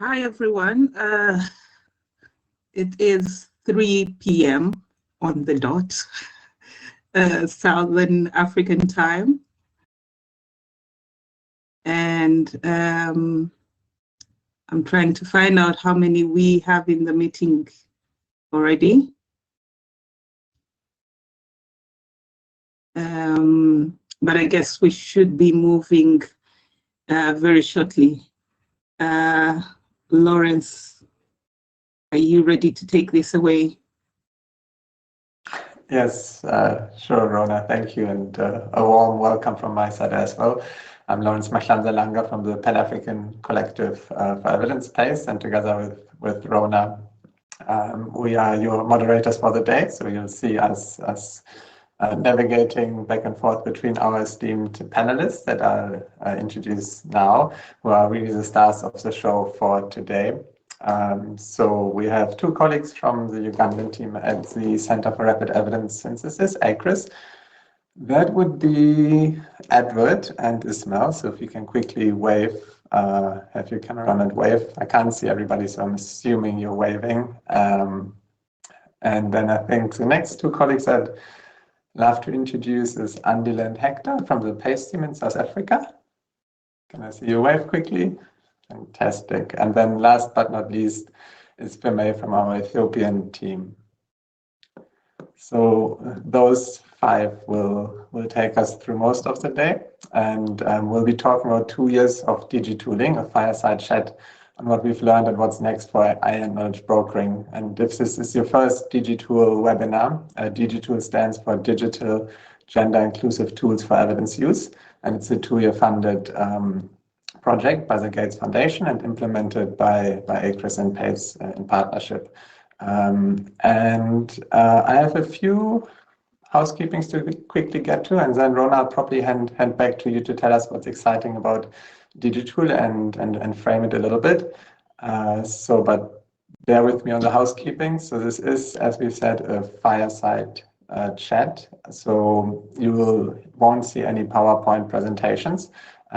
Hi, everyone. It is 3 p.m. on the dot, Southern African time. And I'm trying to find out how many we have in the meeting already. But I guess we should be moving very shortly. Lawrence, are you ready to take this away? Yes, sure, Rona. Thank you, and a warm welcome from my side as well. I'm Lawrence Mahlanza-Langa from the Pan-African Collective for Evidence Space, and together with Rona, we are your moderators for the day. So you'll see us navigating back and forth between our esteemed panelists that I'll introduce now, who are really the stars of the show for today. So we have two colleagues from the Ugandan team at the Center for Rapid Evidence Synthesis, ACRIS. That would be Edward and Ismail. So if you can quickly wave, have your camera on and wave. I can't see everybody, so I'm assuming you're waving. And then I think the next two colleagues I'd love to introduce is Andile and Hector from the PACE team in South Africa. Can I see you wave quickly? Fantastic. And then last but not least is Pimay from our Ethiopian team. So those five will take us through most of the day, and we'll be talking about 2 years of digitooling, a fireside chat on what we've learned and what's next for AI knowledge brokering. And if this is your first Digitool webinar, Digitool stands for Digital Gender Inclusive Tools for Evidence Use, and it's a 2-year funded project by the Gates Foundation and implemented by ACRIS and PACE in partnership. I have a few housekeepings to quickly get to, and then Rona, I'll probably hand back to you to tell us what's exciting about Digitool and frame it a little bit. But bear with me on the housekeeping. So this is, as we've said, a fireside chat. So you won't see any PowerPoint presentations.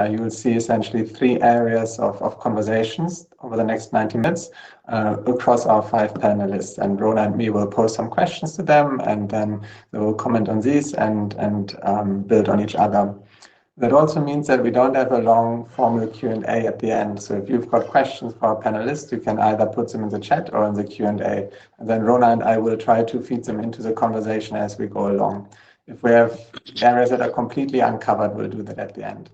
You will see essentially 3 areas of conversations over the next 90 minutes across our 5 panelists. And Rona and me will pose some questions to them, and then they will comment on these and build on each other. That also means that we don't have a long formal Q&A at the end. So if you've got questions for our panelists, you can either put them in the chat or in the Q&A. And then Rona and I will try to feed them into the conversation as we go along. If we have areas that are completely uncovered, we'll do that at the end.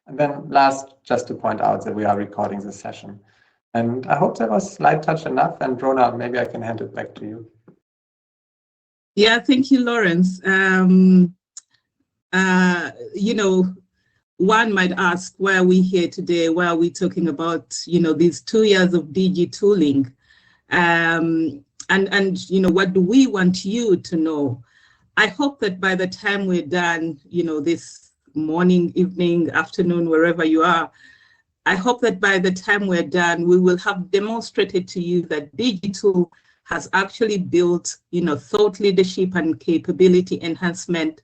And then last, just to point out that we are recording this session. And I hope that was light touch enough. And Rona, maybe I can hand it back to you. Yeah, thank you, Lawrence. One might ask, why are we here today? Why are we talking about, these 2 years of digitooling? And what do we want you to know? I hope that by the time we're done, this morning, evening, afternoon, wherever you are, I hope that by the time we're done, we will have demonstrated to you that Digitool has actually built, thought leadership and capability enhancement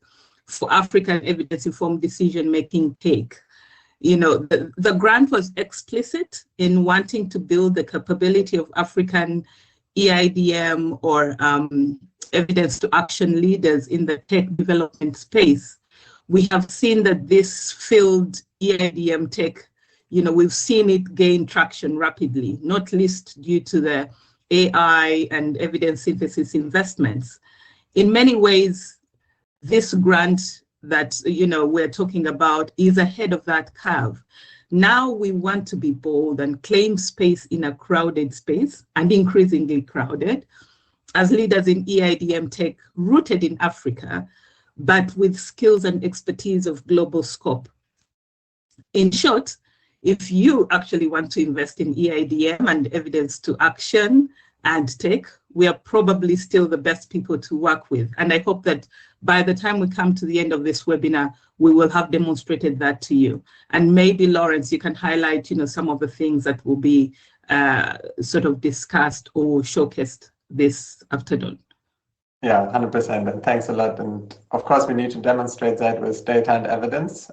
for African evidence-informed decision-making take. The grant was explicit in wanting to build the capability of African EIDM or evidence-to-action leaders in the tech development space. We have seen that this field, EIDM tech, we've seen it gain traction rapidly, not least due to the AI and evidence synthesis investments. In many ways, this grant that we're talking about is ahead of that curve. Now we want to be bold and claim space in a crowded space, and increasingly crowded, as leaders in EIDM tech rooted in Africa, but with skills and expertise of global scope. In short, if you actually want to invest in EIDM and evidence to action and tech, we are probably still the best people to work with. And I hope that by the time we come to the end of this webinar, we will have demonstrated that to you. And maybe, Lawrence, you can highlight, some of the things that will be sort of discussed or showcased this afternoon. Yeah, 100%. And thanks a lot. And of course, we need to demonstrate that with data and evidence.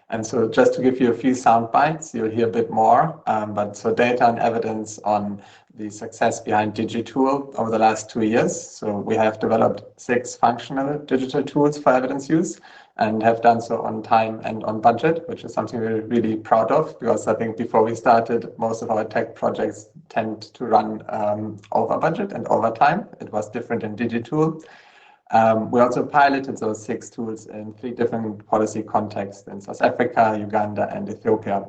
And so just to give you a few sound bites, you'll hear a bit more. But so data and evidence on the success behind DigiTool over the last 2 years. So we have developed 6 functional digital tools for evidence use and have done so on time and on budget, which is something we're really proud of, because I think before we started, most of our tech projects tend to run over budget and over time. It was different in DigiTool. We also piloted those 6 tools in 3 different policy contexts in South Africa, Uganda, and Ethiopia.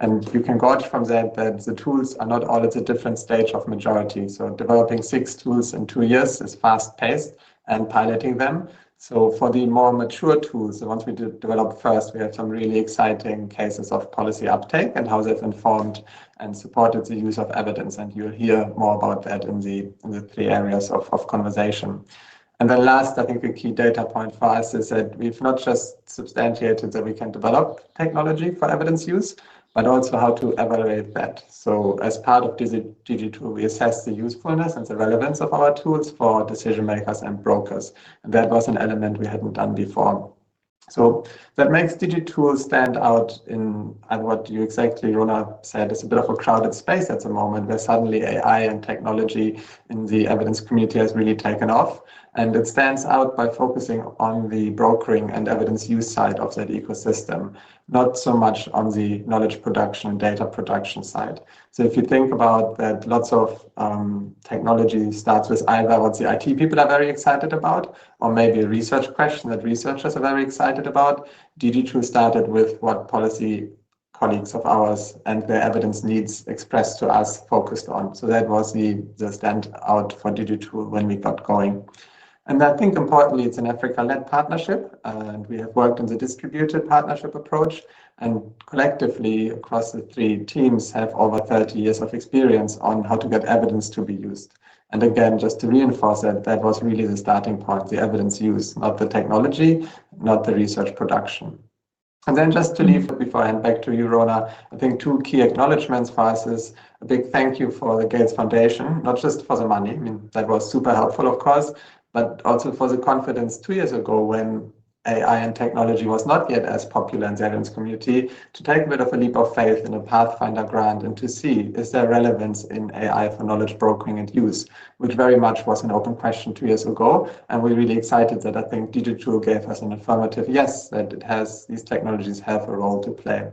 And you can gauge from that the tools are not all at a different stage of maturity. So developing 6 tools in 2 years is fast-paced, and piloting them. So for the more mature tools, the ones we developed first, we have some really exciting cases of policy uptake and how they've informed and supported the use of evidence. And you'll hear more about that in the 3 areas of conversation. And then last, I think a key data point for us is that we've not just substantiated that we can develop technology for evidence use, but also how to evaluate that. So as part of DigiTool, we assess the usefulness and the relevance of our tools for decision makers and brokers. And that was an element we hadn't done before. So that makes DigiTool stand out in what you exactly, Rona, said. It's a bit of a crowded space at the moment where suddenly AI and technology in the evidence community has really taken off. And it stands out by focusing on the brokering and evidence use side of that ecosystem, not so much on the knowledge production and data production side. So if you think about that, lots of technology starts with either what the IT people are very excited about, or maybe a research question that researchers are very excited about. DigiTool started with what policy colleagues of ours and their evidence needs expressed to us focused on. So that was the standout for DigiTool when we got going. And I think importantly, it's an Africa-led partnership, and we have worked on the distributed partnership approach, and collectively across the 3 teams have over 30 years of experience on how to get evidence to be used. And again, just to reinforce that was really the starting point, the evidence use, not the technology, not the research production. And then just to leave before I hand back to you, Rona, I think 2 key acknowledgements for us is a big thank you for the Gates Foundation, not just for the money, I mean, that was super helpful, of course, but also for the confidence 2 years ago when AI and technology was not yet as popular in the evidence community, to take a bit of a leap of faith in a Pathfinder grant and to see, is there relevance in AI for knowledge brokering and use, which very much was an open question 2 years ago. And we're really excited that I think DigiTool gave us an affirmative yes, that these technologies have a role to play.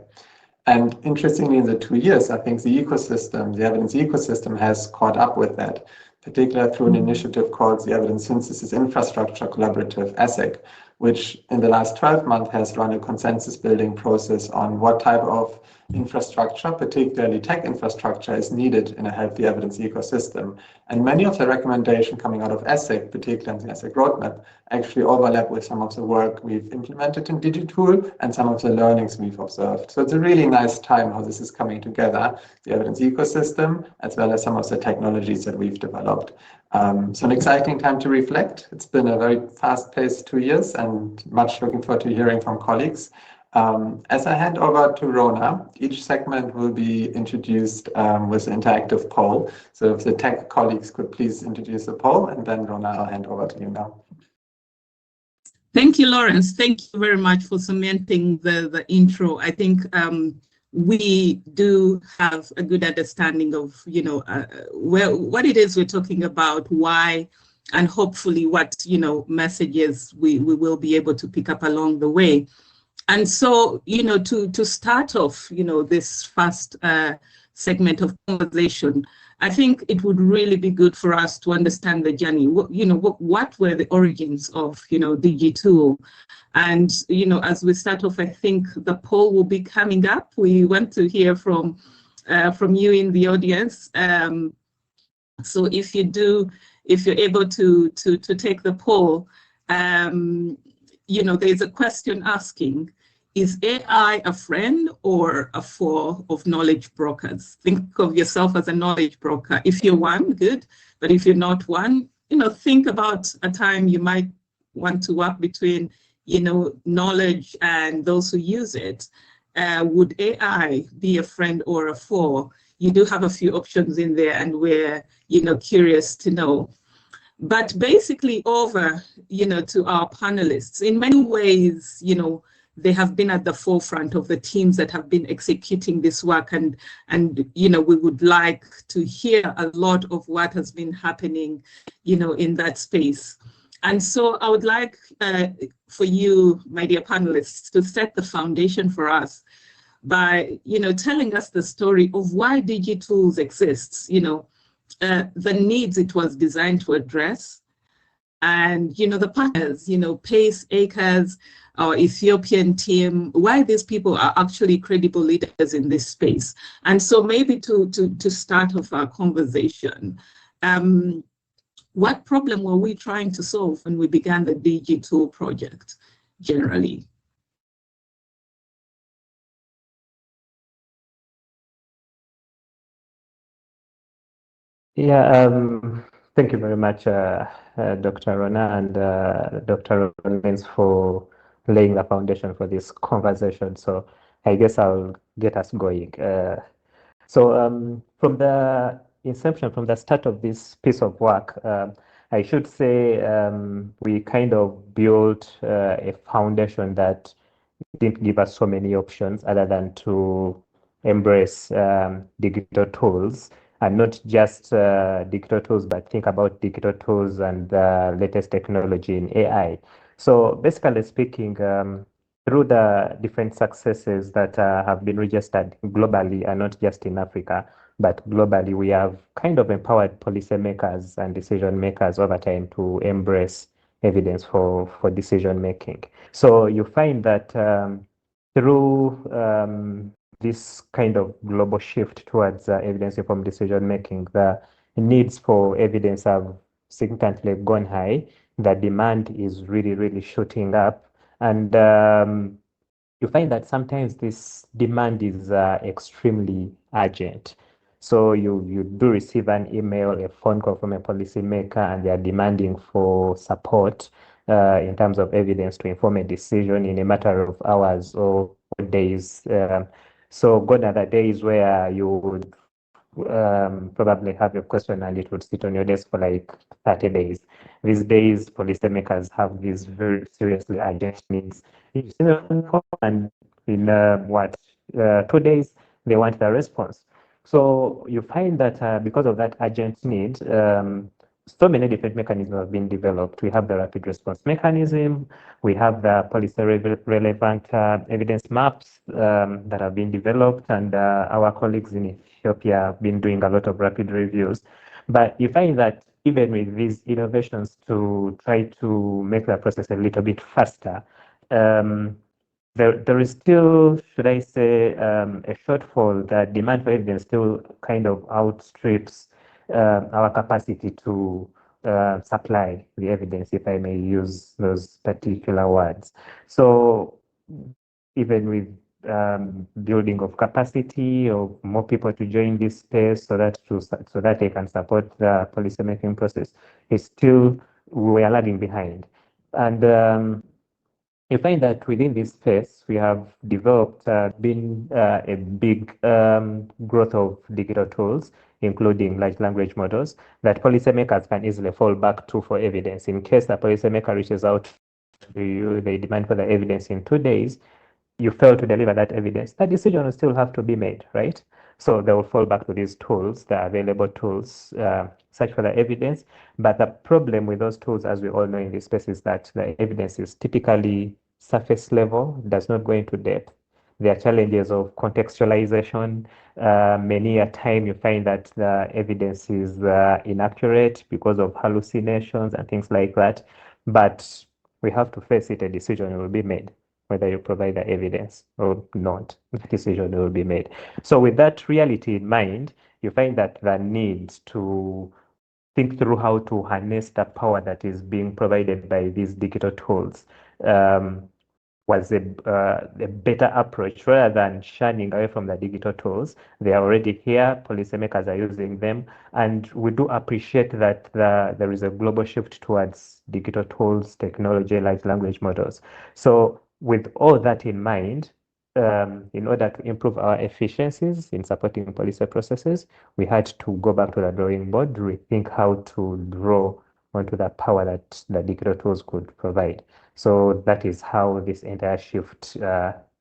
And interestingly, in the 2 years, I think the ecosystem, the evidence ecosystem has caught up with that, particularly through an initiative called the Evidence Synthesis Infrastructure Collaborative, ESIC, which in the last 12 months has run a consensus building process on what type of infrastructure, particularly tech infrastructure, is needed in a healthy evidence ecosystem. And many of the recommendations coming out of ESIC, particularly in the ESIC roadmap, actually overlap with some of the work we've implemented in DigiTool and some of the learnings we've observed. So it's a really nice time how this is coming together, the evidence ecosystem, as well as some of the technologies that we've developed. So an exciting time to reflect. It's been a very fast-paced 2 years and much looking forward to hearing from colleagues. As I hand over to Rona, each segment will be introduced with an interactive poll. So if the tech colleagues could please introduce the poll, and then Rona, I'll hand over to you now. Thank you, Lawrence. Thank you very much for cementing the intro. I think we do have a good understanding of, what it is we're talking about, why, and hopefully what, messages we will be able to pick up along the way. And so, to start off, this first segment of conversation, I think it would really be good for us to understand the journey. What were the origins of, DigiTool? And, as we start off, I think the poll will be coming up. We want to hear from you in the audience. So if you're able to take the poll, there's a question asking, is AI a friend or a foe of knowledge brokers? Think of yourself as a knowledge broker. If you're one, good. But if you're not one, think about a time you might want to work between, knowledge and those who use it. Would AI be a friend or a foe? You do have a few options in there, and we're, curious to know. But basically over, to our panelists, in many ways, they have been at the forefront of the teams that have been executing this work. And we would like to hear a lot of what has been happening, in that space. And so I would like for you, my dear panelists, to set the foundation for us by, telling us the story of why DigiTools exists, the needs it was designed to address, and, the partners, Pace, Acres, our Ethiopian team, why these people are actually credible leaders in this space. And so maybe to start off our conversation, what problem were we trying to solve when we began the DigiTool project generally? Yeah, thank you very much, Dr. Rona and Dr. Rollins for laying the foundation for this conversation. So I guess I'll get us going. So from the inception, from the start of this piece of work, I should say we kind of built a foundation that didn't give us so many options other than to embrace digital tools, and not just digital tools, but think about digital tools and the latest technology in AI. So basically speaking, through the different successes that have been registered globally and not just in Africa, but globally, we have kind of empowered policymakers and decision makers over time to embrace evidence for decision making. So you find that through this kind of global shift towards evidence-informed decision making, the needs for evidence have significantly gone high. The demand is really, really shooting up. And you find that sometimes this demand is extremely urgent. So you do receive an email, a phone call from a policymaker, and they are demanding for support in terms of evidence to inform a decision in a matter of hours or days. So gone are the days where you would probably have a question and it would sit on your desk for like 30 days. These days, policymakers have these very seriously urgent needs. And in 2 days, they want the response. So you find that because of that urgent need, so many different mechanisms have been developed. We have the rapid response mechanism, we have the policy relevant evidence maps that have been developed, and our colleagues in Ethiopia have been doing a lot of rapid reviews. But you find that even with these innovations to try to make the process a little bit faster, there is still, should I say, a shortfall. That demand for evidence still kind of outstrips our capacity to supply the evidence, if I may use those particular words. So even with building of capacity of more people to join this space so that they can support the policy making process, it's still, we are lagging behind. And you find that within this space, we have developed been a big growth of digital tools, including large language models, that policymakers can easily fall back to for evidence. In case the policymaker reaches out to you, they demand for the evidence in 2 days, you fail to deliver that evidence, that decision will still have to be made, right? So they will fall back to these tools, the available tools, search for the evidence. But the problem with those tools, as we all know in this space, is that the evidence is typically surface level, does not go into depth. There are challenges of contextualization. Many a time you find that the evidence is inaccurate because of hallucinations and things like that. But we have to face it, a decision will be made whether you provide the evidence or not. The decision will be made. So with that reality in mind, you find that the need to think through how to harness the power that is being provided by these digital tools was a better approach rather than shunning away from the digital tools. They are already here, policymakers are using them, and we do appreciate that there is a global shift towards digital tools, technology, like language models. So with all that in mind, in order to improve our efficiencies in supporting policy processes, we had to go back to the drawing board, rethink how to draw onto the power that the digital tools could provide. So that is how this entire shift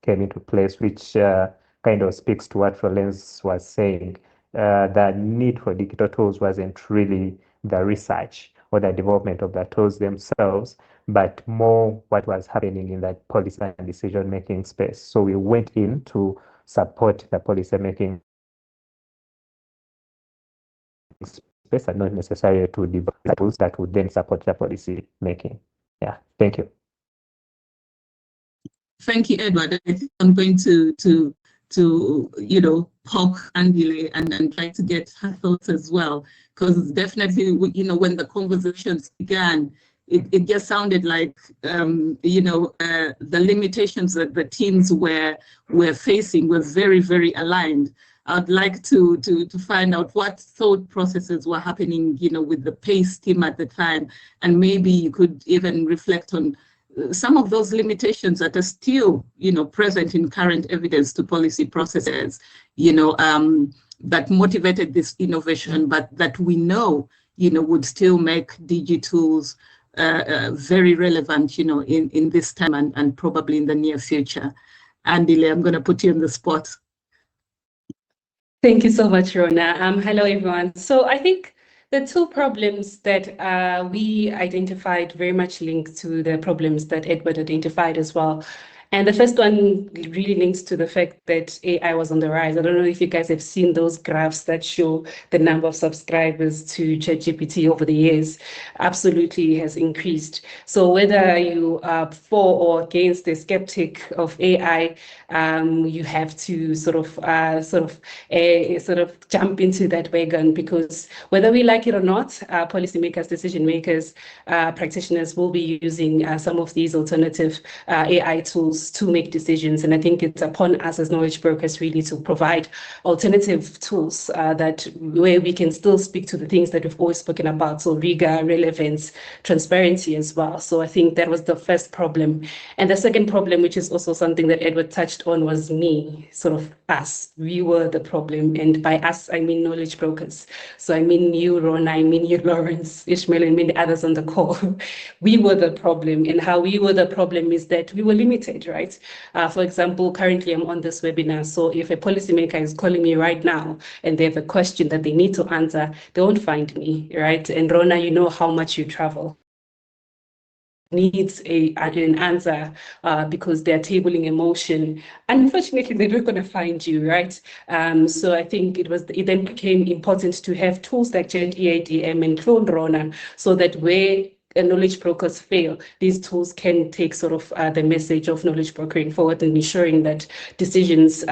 came into place, which kind of speaks to what Rollins was saying. The need for digital tools wasn't really the research or the development of the tools themselves, but more what was happening in that policy and decision-making space. So we went in to support the policy-making space and not necessarily to develop tools that would then support the policy-making. Yeah, thank you. Thank you, Edward. I think I'm going to poke Andile and try to get her thoughts as well, because definitely, when the conversations began, it just sounded like the limitations that the teams were facing were very, very aligned. I'd like to find out what thought processes were happening, with the PACE team at the time, and maybe you could even reflect on some of those limitations that are still, present in current evidence to policy processes, that motivated this innovation, but that we know, would still make digitals very relevant, in this time and probably in the near future. Andile, I'm going to put you on the spot. Thank you so much, Rona. Hello, everyone. So I think the two problems that we identified very much linked to the problems that Edward identified as well. And the first one really links to the fact that AI was on the rise. I don't know if you guys have seen those graphs that show the number of subscribers to ChatGPT over the years. Absolutely has increased. So whether you are for or against the skeptic of AI, you have to sort of jump into that wagon, because whether we like it or not, policymakers, decision makers, practitioners will be using some of these alternative AI tools to make decisions. And I think it's upon us as knowledge brokers really to provide alternative tools where we can still speak to the things that we've always spoken about. So rigor, relevance, transparency as well. So I think that was the first problem. And the second problem, which is also something that Edward touched on, was us. We were the problem. And by us, I mean knowledge brokers. So I mean you, Rona, I mean you, Lawrence, Ishmael, and many others on the call. We were the problem. And how we were the problem is that we were limited, right? For example, currently I'm on this webinar. So if a policymaker is calling me right now and they have a question that they need to answer, they won't find me, right? And Rona, you know how much you travel. Needs an answer because they're tabling a motion. Unfortunately, they're not going to find you, right? So I think it then became important to have tools like GenEADM and Clone Rona, so that where knowledge brokers fail, these tools can take sort of the message of knowledge brokering forward and ensuring that decisions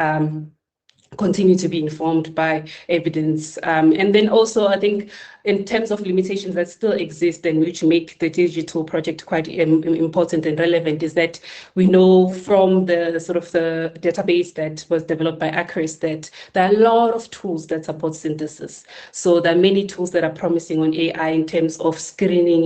continue to be informed by evidence. And then also, I think, in terms of limitations that still exist and which make the digital project quite important and relevant, is that we know from the sort of the database that was developed by Acris that there are a lot of tools that support synthesis. So there are many tools that are promising on AI in terms of screening.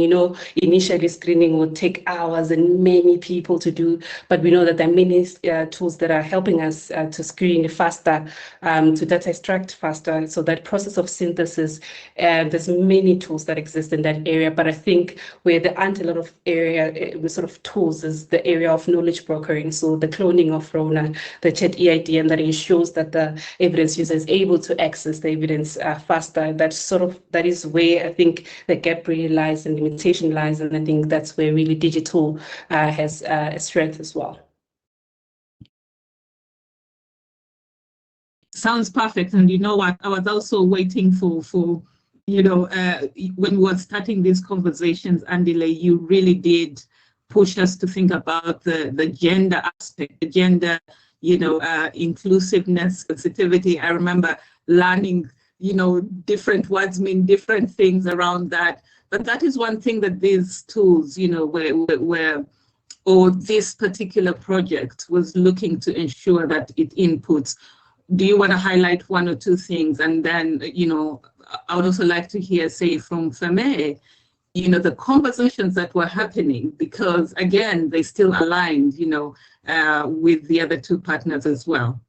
Initially screening would take hours and many people to do, but we know that there are many tools that are helping us to screen faster, to data extract faster. So that process of synthesis, there's many tools that exist in that area, but I think where there aren't a lot of sort of tools is the area of knowledge brokering. So the cloning of Rona, the GenEADM that ensures that the evidence user is able to access the evidence faster. That is where I think the gap really lies and limitation lies, and I think that's where really digital has a strength as well. Sounds perfect. And you know what? I was also waiting for when we were starting these conversations, Andile, you really did push us to think about the gender aspect, the gender, inclusiveness, sensitivity. I remember learning, different words mean different things around that. But that is one thing that these tools, or this particular project was looking to ensure that it inputs. Do you want to highlight one or two things? And then, I would also like to hear, say, from Feme, the conversations that were happening, because again, they still aligned, with the other two partners as well.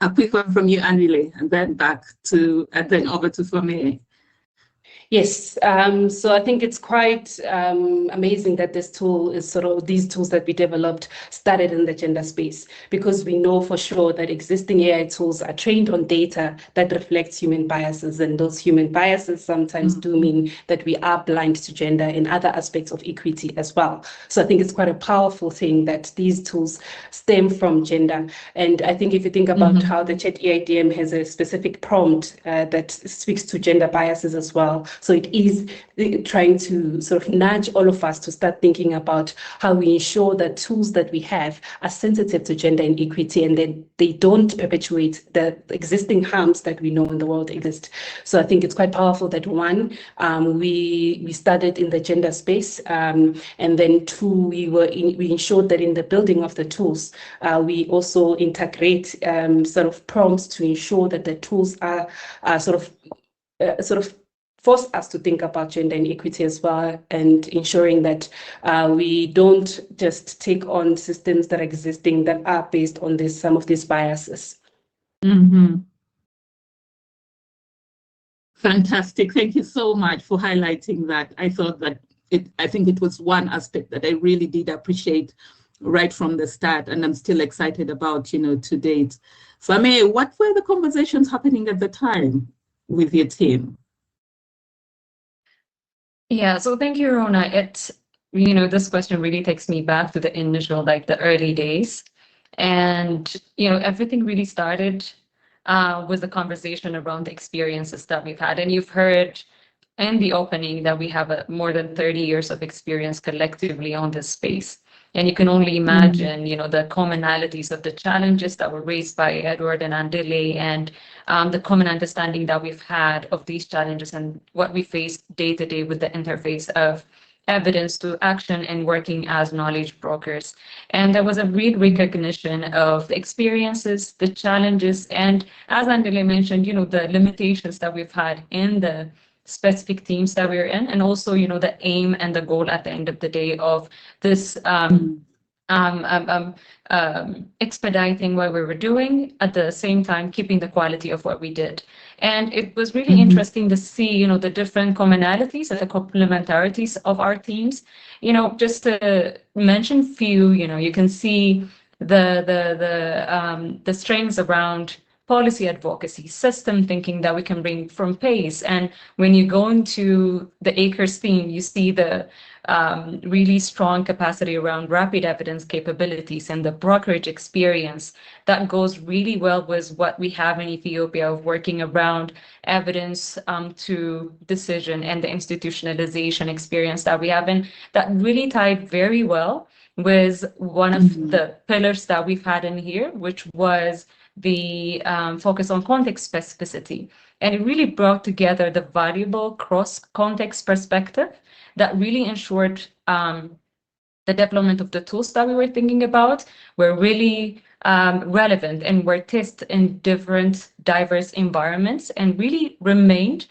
A quick one from you, Andile, and then over to Feme. Yes, so I think it's quite amazing that this tool is these tools that we developed started in the gender space, because we know for sure that existing AI tools are trained on data that reflects human biases, and those human biases sometimes do mean that we are blind to gender in other aspects of equity as well. So I think it's quite a powerful thing that these tools stem from gender. And I think if you think about how the Chat AI DM has a specific prompt that speaks to gender biases as well. So it is trying to sort of nudge all of us to start thinking about how we ensure that tools that we have are sensitive to gender inequity, and then they don't perpetuate the existing harms that we know in the world exist. So I think it's quite powerful that one, we started in the gender space, and then two, we ensured that in the building of the tools, we also integrate sort of prompts to ensure that the tools are sort of force us to think about gender inequity as well, and ensuring that we don't just take on systems that are existing that are based on some of these biases. Fantastic. Thank you so much for highlighting that. I think it was one aspect that I really did appreciate right from the start, and I'm still excited about, to date. So, Ame, what were the conversations happening at the time with your team? Yeah, so thank you, Rona. This question really takes me back to the initial, like the early days. And, everything really started with the conversation around the experiences that we've had. And you've heard in the opening that we have more than 30 years of experience collectively on this space. And you can only imagine, the commonalities of the challenges that were raised by Edward and Andile, and the common understanding that we've had of these challenges and what we face day to day with the interface of evidence to action and working as knowledge brokers. And there was a real recognition of the experiences, the challenges, and as Andile mentioned, the limitations that we've had in the specific teams that we're in, and also, the aim and the goal at the end of the day of this expediting what we were doing, at the same time keeping the quality of what we did. And it was really interesting to see, the different commonalities and the complementarities of our teams. Just to mention few, you can see the strengths around policy advocacy, system thinking that we can bring from PACE. And when you go into the ACRES theme, you see the really strong capacity around rapid evidence capabilities and the brokerage experience that goes really well with what we have in Ethiopia of working around evidence to decision, and the institutionalization experience that we have, and that really tied very well with one of the pillars that we've had in here, which was the focus on context specificity. And it really brought together the valuable cross-context perspective that really ensured the development of the tools that we were thinking about were really relevant and were tested in different diverse environments, and really remained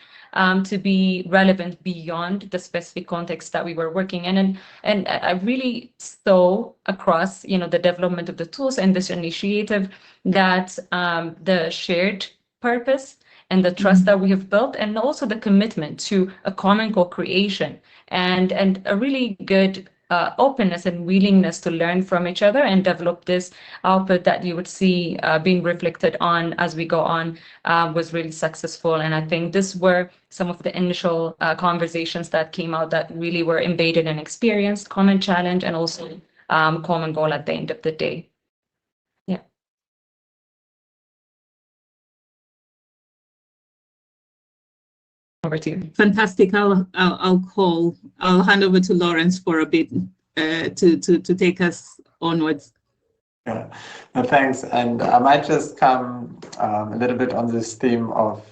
to be relevant beyond the specific context that we were working in. And I really saw across, the development of the tools and this initiative that the shared purpose and the trust that we have built, and also the commitment to a common co-creation and a really good openness and willingness to learn from each other and develop this output that you would see being reflected on as we go on was really successful. And I think these were some of the initial conversations that came out that really were embedded in experience, common challenge, and also common goal at the end of the day. Yeah. Over to you. Fantastic. I'll hand over to Lawrence for a bit to take us onwards. Yeah, no, thanks. And I might just come a little bit on this theme of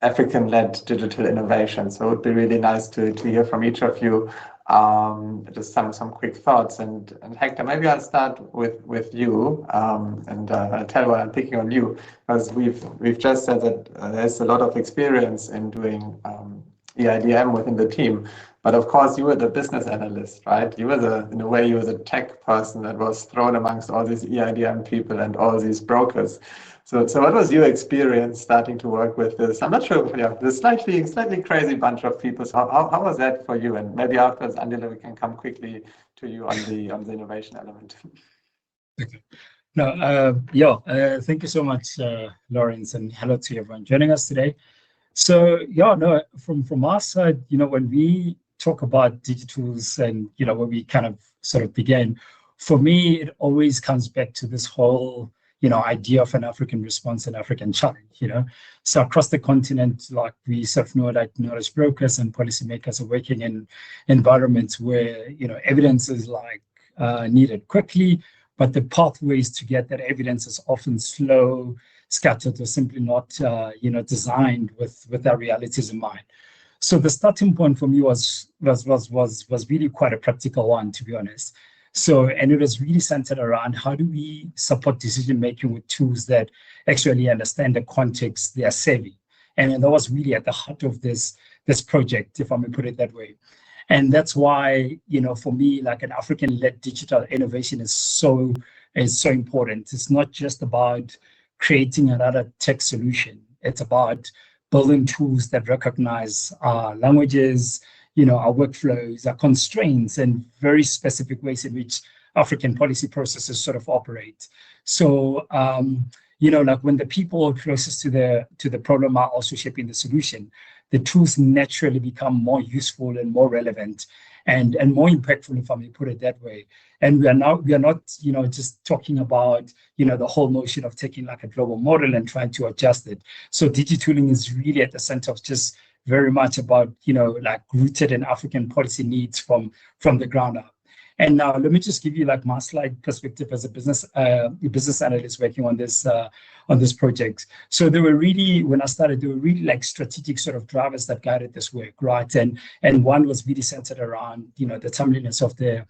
African-led digital innovation. So it would be really nice to hear from each of you just some quick thoughts. And Hector, maybe I'll start with you, and I'll tell why I'm picking on you, because we've just said that there's a lot of experience in doing EIDM within the team. But of course, you were the business analyst, right? You were in a way, you were the tech person that was thrown amongst all these EIDM people and all these brokers. So what was your experience starting to work with this? I'm not sure, yeah, this slightly crazy bunch of people. So how was that for you? And maybe afterwards, Andile, we can come quickly to you on the innovation element. Okay. No, thank you so much, Lawrence, and hello to everyone joining us today. So yeah, no, from our side, when we talk about digitals and where we kind of sort of began, for me, it always comes back to this whole idea of an African response and African challenge. So across the continent, like we sort of know that knowledge brokers and policymakers are working in environments where evidence is needed quickly, but the pathways to get that evidence is often slow, scattered, or simply not, designed with our realities in mind. So the starting point for me was really quite a practical one, to be honest. So, and it was really centered around how do we support decision making with tools that actually understand the context, they are savvy, and that was really at the heart of this project, if I may put it that way. And that's why, for me, like an African-led digital innovation is so important. It's not just about creating another tech solution. It's about building tools that recognize our languages, our workflows, our constraints, and very specific ways in which African policy processes sort of operate. So, like when the people closest to the problem are also shaping the solution, the tools naturally become more useful and more relevant and more impactful, if I may put it that way. And we are not, just talking about, the whole notion of taking like a global model and trying to adjust it. So digitooling is really at the center of just very much about, like rooted in African policy needs from the ground up. And now let me just give you like my slide perspective as a business analyst working on this project. So there were really, when I started, there were really like strategic sort of drivers that guided this work, right? And one was really centered around, the timeliness of the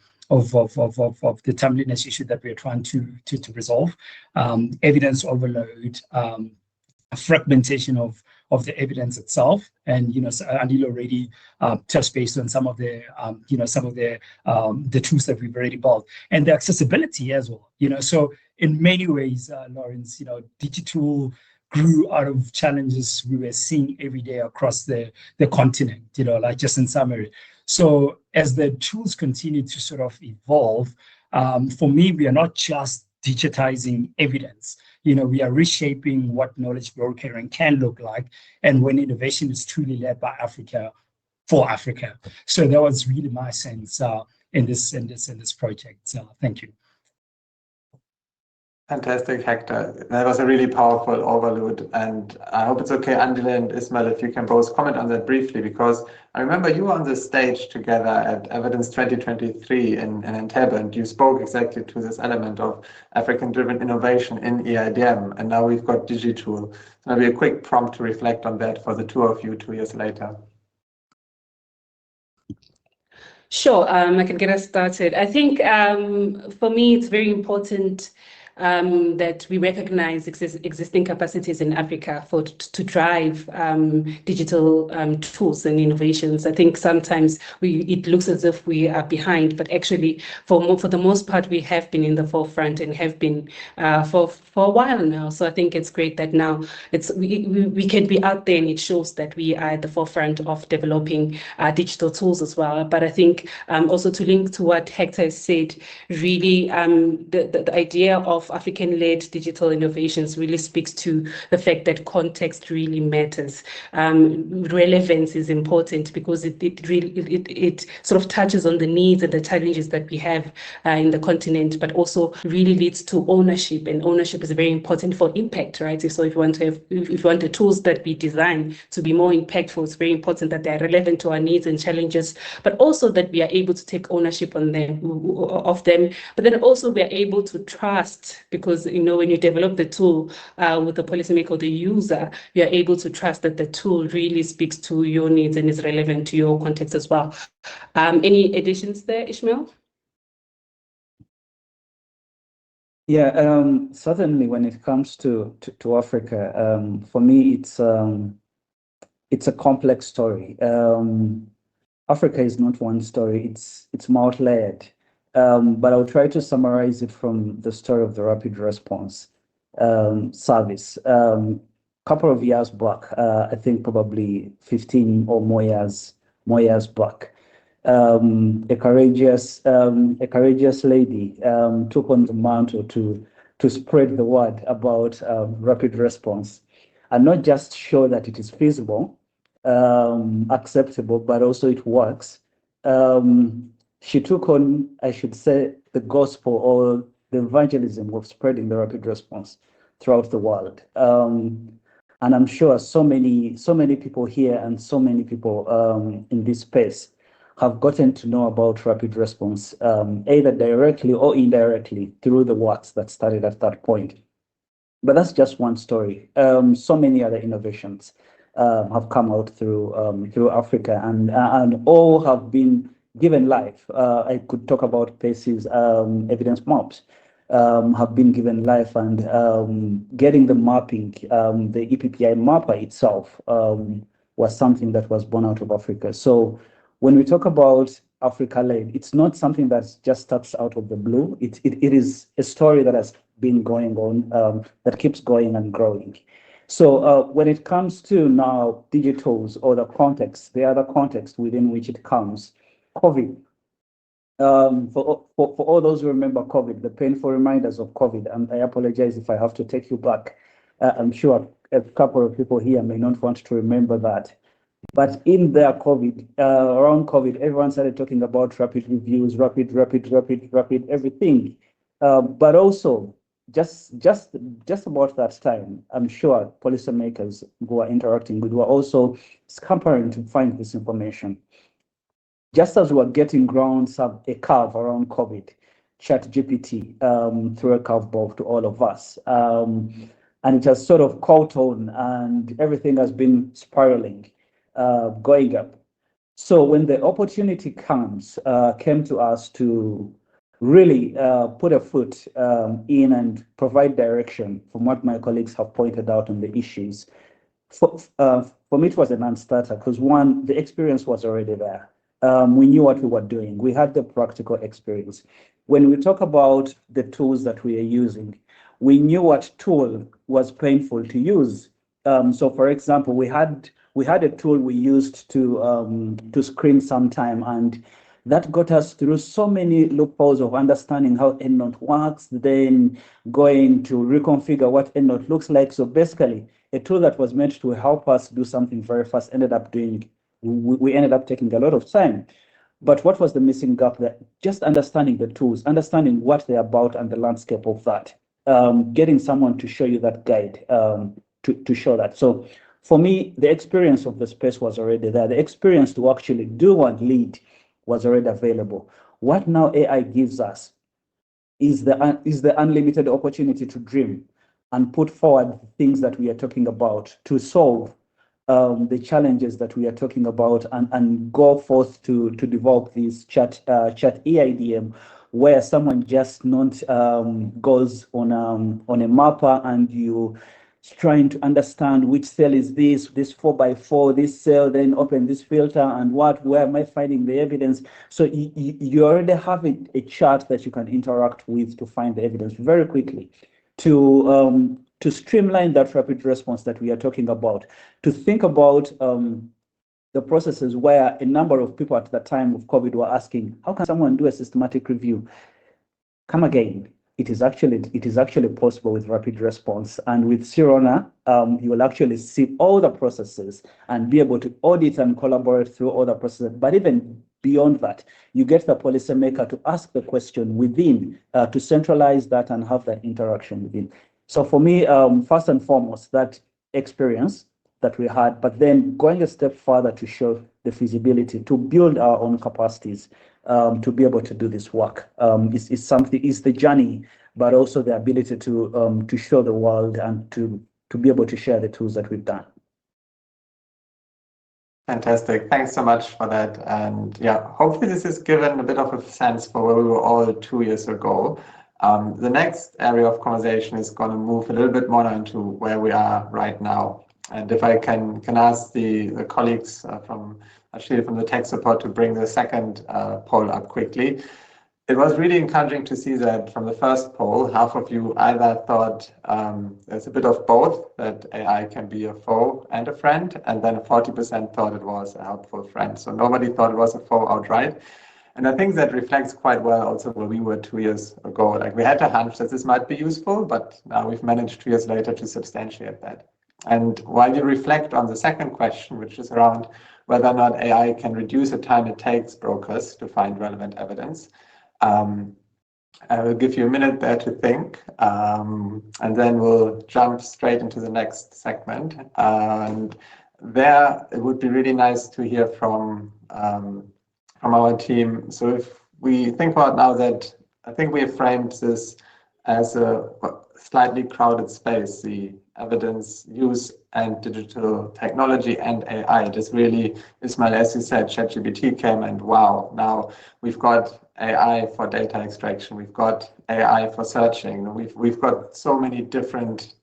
timeliness issue that we're trying to resolve, evidence overload, fragmentation of the evidence itself, and so Andile already touched base on some of the tools that we've already built, and the accessibility as well. So in many ways, Lawrence, digital grew out of challenges we were seeing every day across the continent. Like just in summary. So as the tools continue to sort of evolve, for me, we are not just digitizing evidence. We are reshaping what knowledge brokering can look like, and when innovation is truly led by Africa for Africa. So that was really my sense in this project. So thank you. Fantastic, Hector. That was a really powerful overload, and I hope it's okay, Andile and Ismail, if you can both comment on that briefly, because I remember you were on the stage together at Evidence 2023 in Entebbe, and you spoke exactly to this element of African-driven innovation in EIDM, and now we've got Digitool. So maybe a quick prompt to reflect on that for the two of you 2 years later. Sure, I can get us started. I think for me, it's very important that we recognize existing capacities in Africa to drive digital tools and innovations. I think sometimes it looks as if we are behind, but actually, for the most part, we have been in the forefront and have been for a while now. So I think it's great that now we can be out there, and it shows that we are at the forefront of developing digital tools as well. But I think also to link to what Hector said, really the idea of African-led digital innovations really speaks to the fact that context really matters. Relevance is important because it sort of touches on the needs and the challenges that we have in the continent, but also really leads to ownership, and ownership is very important for impact, right? So if you want the tools that we design to be more impactful, it's very important that they're relevant to our needs and challenges, but also that we are able to take ownership of them, but then also we are able to trust, because when you develop the tool with the policymaker or the user, you are able to trust that the tool really speaks to your needs and is relevant to your context as well. Any additions there, Ishmael? Yeah, certainly when it comes to Africa, for me, it's a complex story. Africa is not one story, it's multi-layered. But I'll try to summarize it from the story of the rapid response service. Couple of years back, I think probably 15 or more years back, a courageous lady took on the mantle to spread the word about rapid response, and not just show that it is feasible, acceptable, but also it works. She took on, I should say, the gospel or the evangelism of spreading the rapid response throughout the world. And I'm sure so many people here and so many people in this space have gotten to know about rapid response, either directly or indirectly through the works that started at that point. But that's just one story. So many other innovations have come out through Africa, and all have been given life. I could talk about PACE's evidence maps have been given life, and getting the mapping, the EPPI mapper itself was something that was born out of Africa. So when we talk about Africa-led, it's not something that just starts out of the blue. It is a story that has been going on, that keeps going and growing. So when it comes to now digitals or the context, the other context within which it comes, COVID. For all those who remember COVID, the painful reminders of COVID, and I apologize if I have to take you back. I'm sure a couple of people here may not want to remember that. But in their COVID, around COVID, everyone started talking about rapid reviews, rapid everything. But also, just about that time, I'm sure policymakers who are interacting with were also scampering to find this information. Just as we were getting a curve around COVID, ChatGPT threw a curveball to all of us. And it has sort of caught on, and everything has been spiraling, going up. So when the opportunity came to us to really put a foot in and provide direction from what my colleagues have pointed out on the issues, for me it was a non-starter, because one, the experience was already there. We knew what we were doing. We had the practical experience. When we talk about the tools that we are using, we knew what tool was painful to use. So, for example, we had a tool we used to screen sometime, and that got us through so many loopholes of understanding how EndNote works, then going to reconfigure what EndNote looks like. So basically, a tool that was meant to help us do something very fast we ended up taking a lot of time. But what was the missing gap there? Just understanding the tools, understanding what they're about and the landscape of that, getting someone to show you that guide, to show that. So for me, the experience of the space was already there. The experience to actually do and lead was already available. What now AI gives us is the unlimited opportunity to dream and put forward things that we are talking about to solve the challenges that we are talking about, and go forth to develop this chat EIDM, where someone just not goes on a mapper and you trying to understand which cell is this 4x4, this cell, then open this filter, and where am I finding the evidence? So you already have a chart that you can interact with to find the evidence very quickly, to streamline that rapid response that we are talking about, to think about the processes where a number of people at the time of COVID were asking, how can someone do a systematic review? Come again. It is actually possible with rapid response, and with Sirona, you will actually see all the processes and be able to audit and collaborate through all the processes. But even beyond that, you get the policymaker to ask the question within, to centralize that and have that interaction within. So for me, first and foremost, that experience that we had, but then going a step further to show the feasibility, to build our own capacities, to be able to do this work, is the journey, but also the ability to show the world and to be able to share the tools that we've done. Fantastic. Thanks so much for that. And yeah, hopefully this has given a bit of a sense for where we were all 2 years ago. The next area of conversation is going to move a little bit more into where we are right now. And if I can ask the colleagues from the tech support to bring the second poll up quickly. It was really encouraging to see that from the first poll, half of you either thought there's a bit of both, that AI can be a foe and a friend, and then 40% thought it was a helpful friend. So nobody thought it was a foe outright. And I think that reflects quite well also where we were 2 years ago. Like we had a hunch that this might be useful, but now we've managed 2 years later to substantiate that. And while you reflect on the second question, which is around whether or not AI can reduce the time it takes brokers to find relevant evidence, I will give you a minute there to think, and then we'll jump straight into the next segment. And there, it would be really nice to hear from our team. So if we think about now that I think we have framed this as a slightly crowded space, the evidence use and digital technology and AI. It is really, Ismail, as you said, ChatGPT came and wow, now we've got AI for data extraction, we've got AI for searching, we've got so many different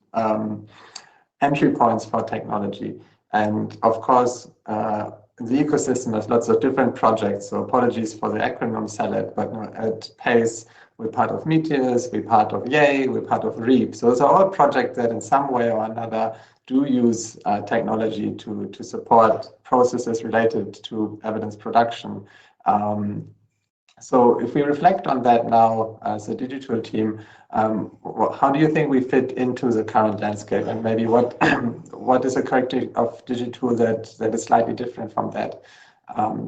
entry points for technology. And of course, the ecosystem has lots of different projects, so apologies for the acronym salad, but at PACE, we're part of Meteors, we're part of Yay, we're part of REAP. So those are all projects that in some way or another do use technology to support processes related to evidence production. So if we reflect on that now as a digital team, how do you think we fit into the current landscape? And maybe what is a characteristic of digital that is slightly different from that?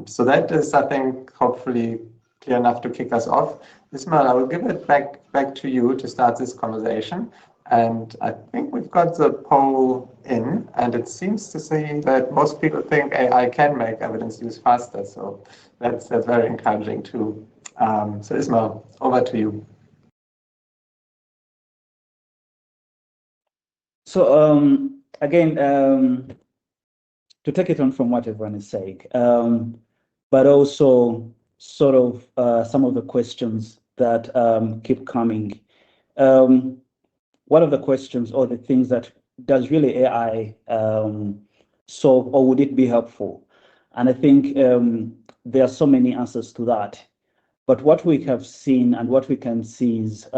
So that is, I think, hopefully clear enough to kick us off. Ismail, I will give it back to you to start this conversation. And I think we've got the poll in, and it seems to say that most people think AI can make evidence use faster. So that's very encouraging too. So Ismail, over to you. So again, to take it on from what everyone is saying, but also sort of some of the questions that keep coming. One of the questions or the things that does really AI solve, or would it be helpful? And I think there are so many answers to that. But what we have seen and what we can see is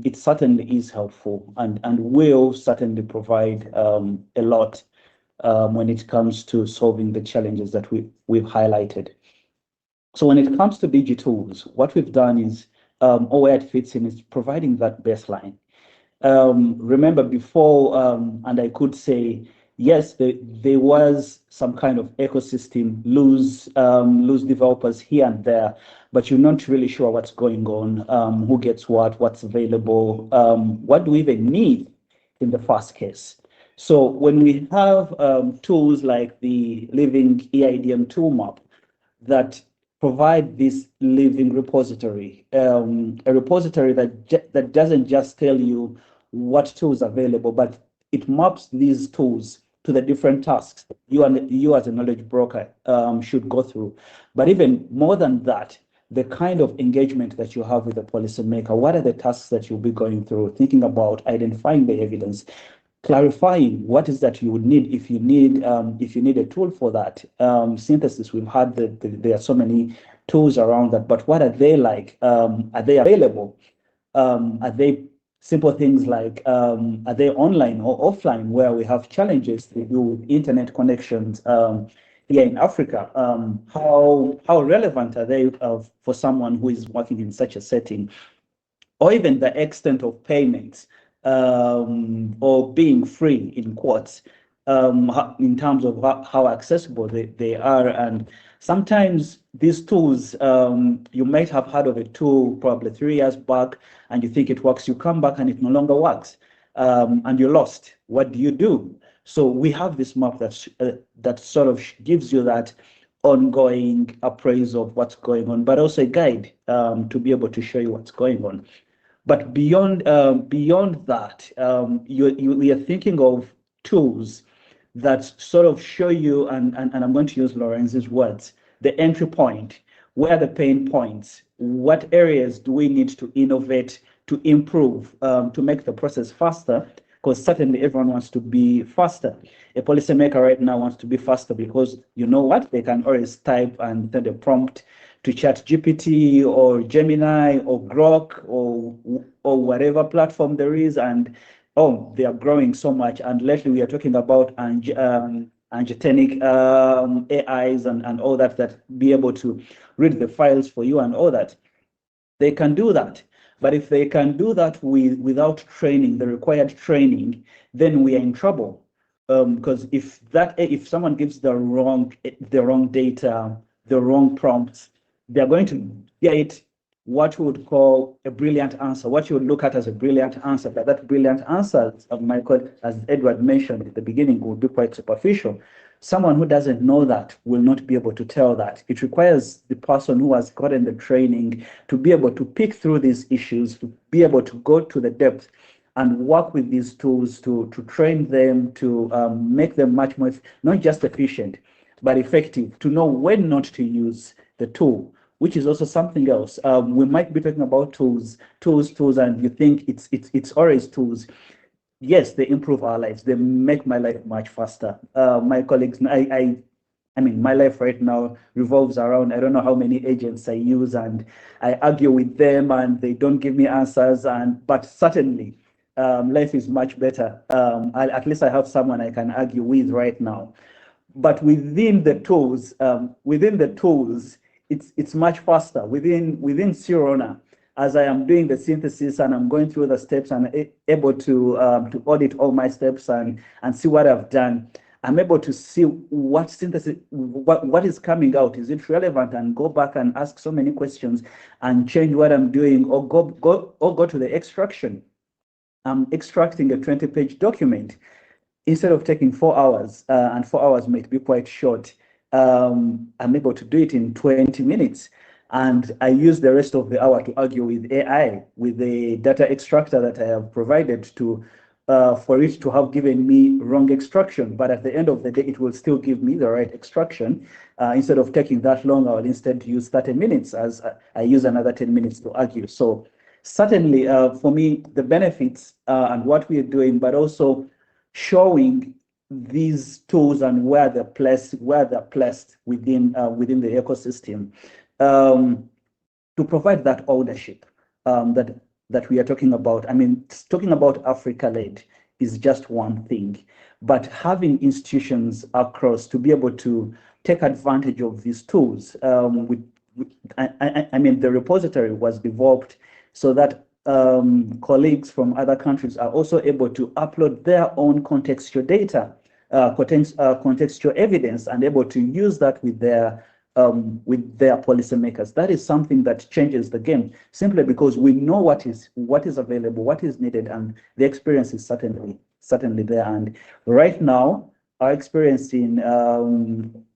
it certainly is helpful and will certainly provide a lot when it comes to solving the challenges that we've highlighted. So when it comes to digitals, what we've done is, or where it fits in, is providing that baseline. Remember before, and I could say, yes, there was some kind of ecosystem, loose developers here and there, but you're not really sure what's going on, who gets what's available, what do we even need in the first case. So when we have tools like the Living EIDM Toolmap that provide this living repository, a repository that doesn't just tell you what tools are available, but it maps these tools to the different tasks you as a knowledge broker should go through. But even more than that, the kind of engagement that you have with the policymaker, what are the tasks that you'll be going through, thinking about identifying the evidence, clarifying what is that you would need if you need a tool for that. Synthesis, we've had there are so many tools around that, but what are they like? Are they available? Are they simple things like, are they online or offline, where we have challenges to do with internet connections here in Africa? How relevant are they for someone who is working in such a setting? Or even the extent of payments or being free in quotes in terms of how accessible they are. And sometimes these tools, you might have heard of a tool probably 3 years back and you think it works, you come back and it no longer works and you're lost. What do you do? So we have this map that sort of gives you that ongoing appraisal of what's going on, but also a guide to be able to show you what's going on. But beyond that, we are thinking of tools that sort of show you, and I'm going to use Lorenz's words, the entry point, where are the pain points, what areas do we need to innovate, to improve, to make the process faster, because certainly everyone wants to be faster. A policymaker right now wants to be faster because you know what? They can always type and send a prompt to ChatGPT or Gemini or Grok or whatever platform there is, and they are growing so much. And lately we are talking about angiogenic AIs and all that be able to read the files for you and all that. They can do that. But if they can do that without training, the required training, then we are in trouble. Because if someone gives the wrong data, the wrong prompts, they're going to get what we would call a brilliant answer, what you would look at as a brilliant answer. But that brilliant answer, as Edward mentioned at the beginning, would be quite superficial. Someone who doesn't know that will not be able to tell that. It requires the person who has gotten the training to be able to pick through these issues, to be able to go to the depth and work with these tools to train them, to make them much more, not just efficient, but effective, to know when not to use the tool, which is also something else. We might be talking about tools, and you think it's always tools. Yes, they improve our lives. They make my life much faster. My colleagues, I mean, my life right now revolves around, I don't know how many agents I use, and I argue with them and they don't give me answers. But certainly, life is much better. At least I have someone I can argue with right now. But within the tools, it's much faster. Within Sirona, as I am doing the synthesis and I'm going through the steps and able to audit all my steps and see what I've done, I'm able to see what synthesis, what is coming out. Is it relevant? And go back and ask so many questions and change what I'm doing, or go to the extraction. I'm extracting a 20-page document. Instead of taking 4 hours, and 4 hours might be quite short, I'm able to do it in 20 minutes. And I use the rest of the hour to argue with AI, with the data extractor that I have provided for it to have given me wrong extraction. But at the end of the day, it will still give me the right extraction. Instead of taking that long, I will instead use 30 minutes as I use another 10 minutes to argue. So certainly for me, the benefits and what we are doing, but also showing these tools and where they're placed within the ecosystem, to provide that ownership that we are talking about. I mean, talking about Africa-led is just one thing, but having institutions across to be able to take advantage of these tools, I mean, the repository was developed so that colleagues from other countries are also able to upload their own contextual data, contextual evidence, and able to use that with their policymakers. That is something that changes the game, simply because we know what is available, what is needed, and the experience is certainly there. And right now, our experience in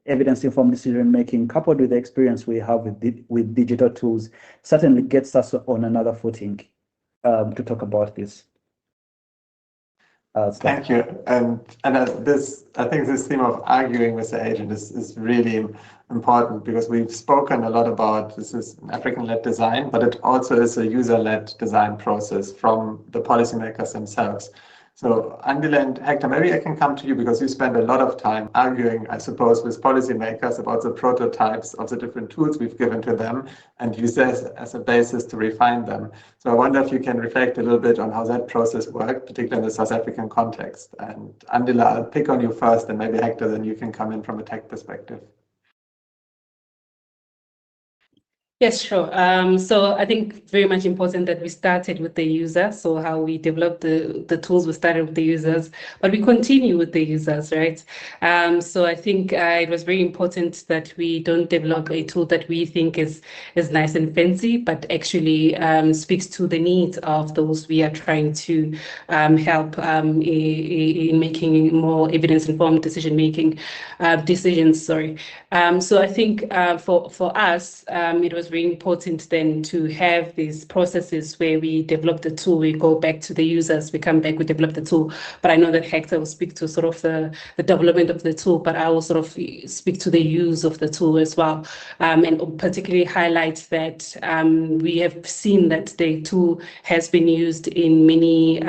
evidence-informed decision-making, coupled with the experience we have with digital tools, certainly gets us on another footing to talk about this. Thank you. And I think this theme of arguing with the agent is really important, because we've spoken a lot about this is an African-led design, but it also is a user-led design process from the policymakers themselves. So Andile and Hector, maybe I can come to you, because you spend a lot of time arguing, I suppose, with policymakers about the prototypes of the different tools we've given to them and use this as a basis to refine them. So I wonder if you can reflect a little bit on how that process worked, particularly in the South African context. And Andile, I'll pick on you first, and maybe Hector, then you can come in from a tech perspective. Yes, sure. So I think very much important that we started with the user. So how we developed the tools, we started with the users, but we continue with the users, right? So I think it was very important that we don't develop a tool that we think is nice and fancy, but actually speaks to the needs of those we are trying to help in making more evidence-informed decisions. So I think for us, it was very important then to have these processes where we develop the tool, we go back to the users, we come back, we develop the tool. But I know that Hector will speak to sort of the development of the tool, but I will sort of speak to the use of the tool as well, and particularly highlight that we have seen that the tool has been used in many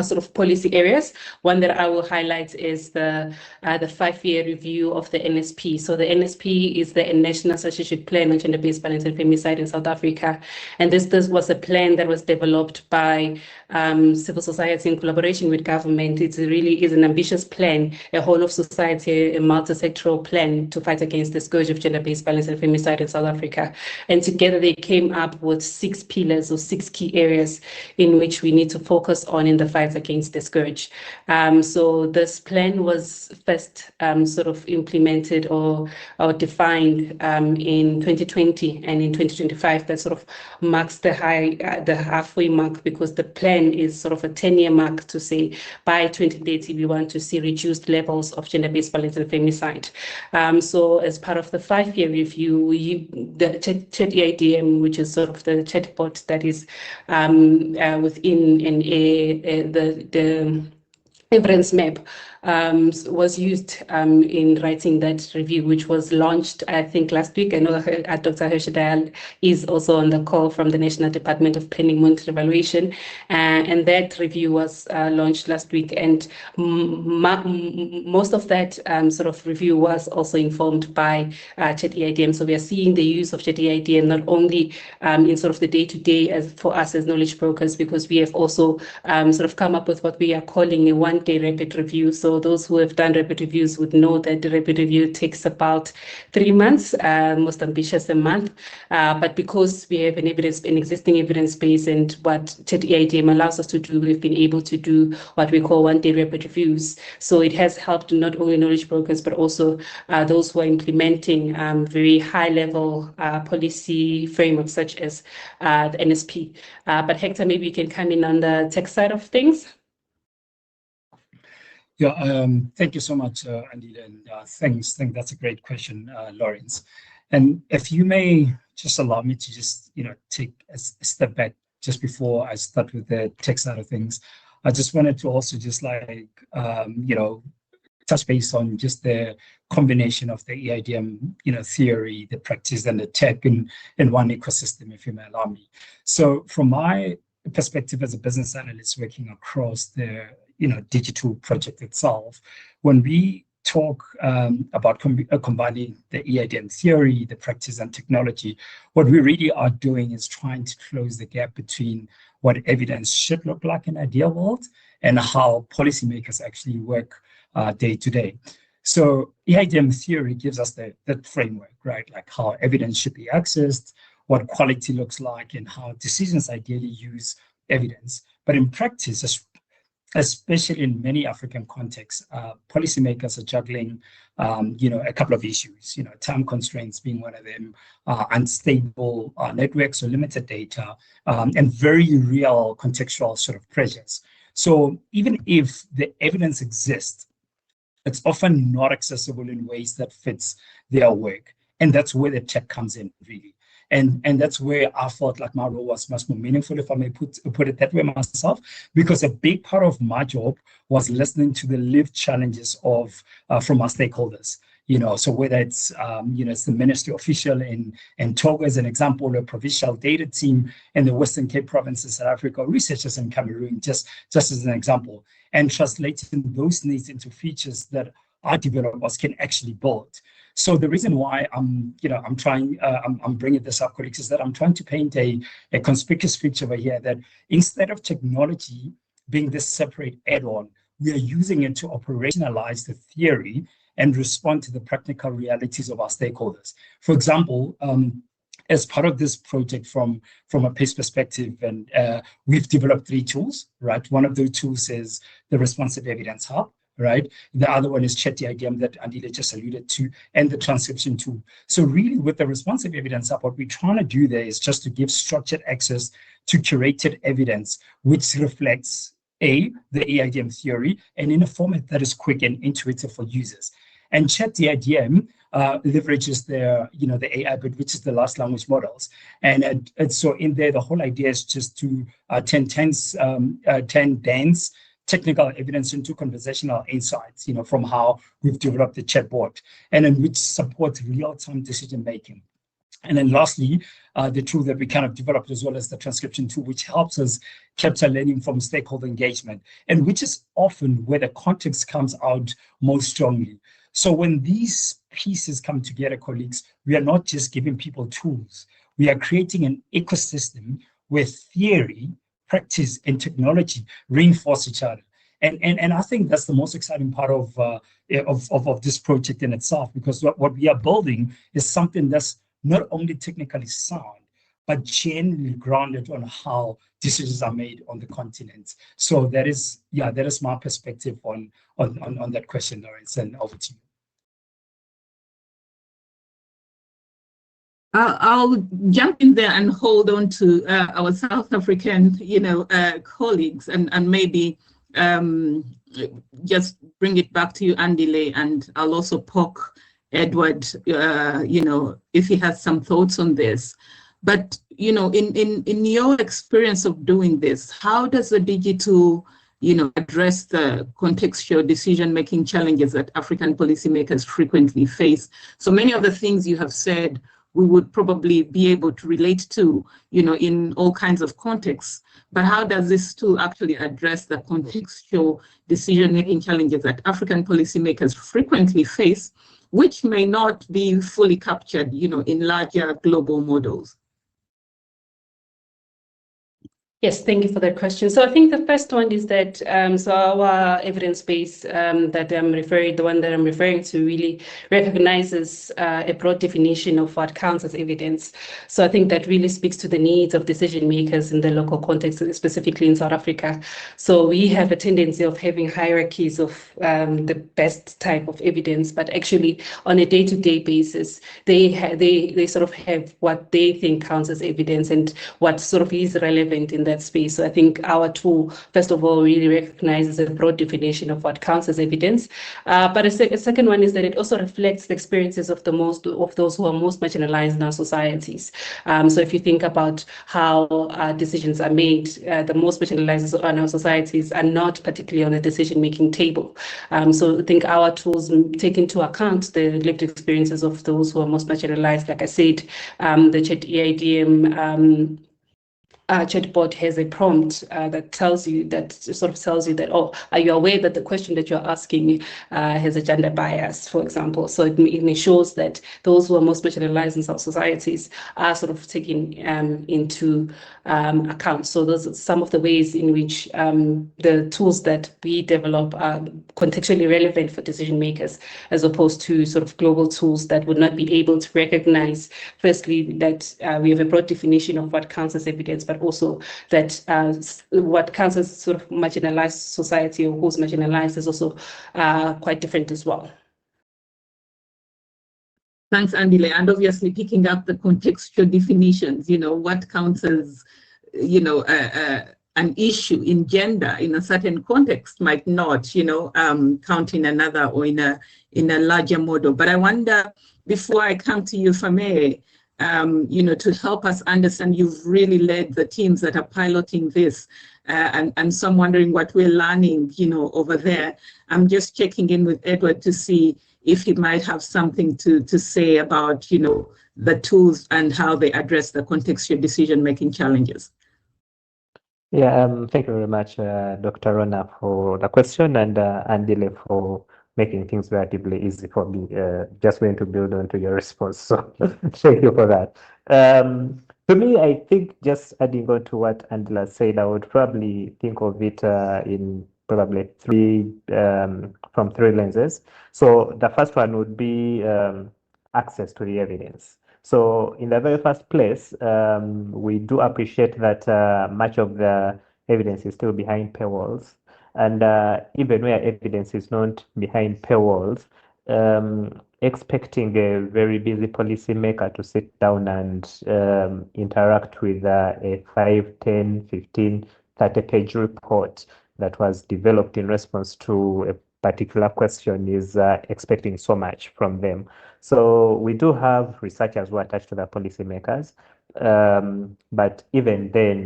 sort of policy areas. One that I will highlight is the 5-year review of the NSP. So the NSP is the National Strategic Plan on Gender-Based Violence and Femicide in South Africa. And this was a plan that was developed by civil society in collaboration with government. It really is an ambitious plan, a whole of society, a multi-sectoral plan to fight against the scourge of gender-based violence and femicide in South Africa. And together they came up with 6 pillars or 6 key areas in which we need to focus on in the fight against the scourge. So this plan was first sort of implemented or defined in 2020, and in 2025 that sort of marks the halfway mark, because the plan is sort of a 10-year mark to say by 2030 we want to see reduced levels of gender-based violence and femicide. So as part of the 5-year review, the Chat EIDM, which is sort of the chatbot that is within the evidence map, was used in writing that review, which was launched, I think, last week. I know Dr. Hershadal is also on the call from the National Department of Planning, Monitoring, Evaluation, and that review was launched last week. And most of that sort of review was also informed by Chat EIDM. So we are seeing the use of Chat EIDM not only in sort of the day-to-day as for us as knowledge brokers, because we have also sort of come up with what we are calling a one-day rapid review. So those who have done rapid reviews would know that the rapid review takes about 3 months, most ambitious a month. But because we have an existing evidence base, and what Chat EIDM allows us to do, we've been able to do what we call one-day rapid reviews. So it has helped not only knowledge brokers, but also those who are implementing very high-level policy frameworks such as the NSP. But Hector, maybe you can come in on the tech side of things. Yeah, thank you so much, Andile, and thanks. I think that's a great question, Lawrence. And if you may just allow me to just, take a step back just before I start with the tech side of things, I just wanted to also just touch base on just the combination of the EIDM, theory, the practice, and the tech in one ecosystem, if you may allow me. So from my perspective as a business analyst working across the digital project itself, when we talk about combining the EIDM theory, the practice, and technology, what we really are doing is trying to close the gap between what evidence should look like in an ideal world and how policymakers actually work day to day. So EIDM theory gives us that framework, right? Like how evidence should be accessed, what quality looks like, and how decisions ideally use evidence. But in practice, especially in many African contexts, policymakers are juggling, a couple of issues, time constraints being one of them, unstable networks or limited data, and very real contextual sort of pressures. So even if the evidence exists, it's often not accessible in ways that fits their work. And that's where the tech comes in, really. And that's where I felt like my role was much more meaningful, if I may put it that way myself, because a big part of my job was listening to the lived challenges from our stakeholders. So whether it's it's the ministry official in Togo as an example, or a provincial data team in the Western Cape province of South Africa, or researchers in Cameroon, just as an example, and translating those needs into features that our developers can actually build. So the reason why I'm bringing this up, colleagues, is that I'm trying to paint a conspicuous picture over here that instead of technology being this separate add-on, we are using it to operationalize the theory and respond to the practical realities of our stakeholders. For example, as part of this project from a PACE perspective, and we've developed 3 tools, right? One of those tools is the Responsive Evidence Hub, right? The other one is Chat EIDM that Andile just alluded to, and the transcription tool. So really with the Responsive Evidence Hub, what we're trying to do there is just to give structured access to curated evidence, which reflects the EIDM theory, and in a format that is quick and intuitive for users. And Chat EIDM leverages the AI bit, which is the large language models. And so in there, the whole idea is just to turn dense technical evidence into conversational insights, from how we've developed the chatbot, and in which supports real-time decision making. And then lastly, the tool that we kind of developed as well as the transcription tool, which helps us capture learning from stakeholder engagement, and which is often where the context comes out most strongly. So when these pieces come together, colleagues, we are not just giving people tools. We are creating an ecosystem where theory, practice, and technology reinforce each other. And I think that's the most exciting part of this project in itself, because what we are building is something that's not only technically sound, but genuinely grounded on how decisions are made on the continent. So that is my perspective on that question, Lawrence, and over to you. I'll jump in there and hold on to our South African, colleagues, and maybe just bring it back to you, Andile, and I'll also poke Edward, if he has some thoughts on this. But in your experience of doing this, how does the digital address the contextual decision-making challenges that African policymakers frequently face? So many of the things you have said, we would probably be able to relate to, in all kinds of contexts. But how does this tool actually address the contextual decision-making challenges that African policymakers frequently face, which may not be fully captured, in larger global models? Yes, thank you for that question. So I think the first one is that so our evidence base the one that I'm referring to really recognizes a broad definition of what counts as evidence. So I think that really speaks to the needs of decision makers in the local context, specifically in South Africa. So we have a tendency of having hierarchies of the best type of evidence, but actually on a day-to-day basis, they sort of have what they think counts as evidence and what sort of is relevant in that space. So I think our tool, first of all, really recognizes a broad definition of what counts as evidence. But a second one is that it also reflects the experiences of those who are most marginalized in our societies. So if you think about how decisions are made, the most marginalized in our societies are not particularly on the decision-making table. So I think our tools take into account the lived experiences of those who are most marginalized. Like I said, the Chat EIDM chatbot has a prompt that tells you that, oh, are you aware that the question that you're asking has a gender bias, for example? So it ensures that those who are most marginalized in our societies are sort of taken into account. So those are some of the ways in which the tools that we develop are contextually relevant for decision makers, as opposed to sort of global tools that would not be able to recognize, firstly, that we have a broad definition of what counts as evidence, but also that what counts as sort of marginalized society or who's marginalized is also quite different as well. Thanks, Andile. And obviously picking up the contextual definitions, what counts as, an issue in gender in a certain context might not, count in another or in a larger model. But I wonder, before I come to you, Fameh, to help us understand, you've really led the teams that are piloting this, and so I'm wondering what we're learning, over there. I'm just checking in with Edward to see if he might have something to say about, the tools and how they address the contextual decision-making challenges. Yeah, thank you very much, Dr. Rona, for the question, and Andile for making things relatively easy for me. Just going to build on to your response, so thank you for that. To me, I think just adding on to what Andile said, I would probably think of it in probably from three lenses. So the first one would be access to the evidence. So in the very first place, we do appreciate that much of the evidence is still behind paywalls. And even where evidence is not behind paywalls, expecting a very busy policymaker to sit down and interact with a 5, 10, 15, 30-page report that was developed in response to a particular question is expecting so much from them. So we do have researchers who are attached to the policymakers, but even then,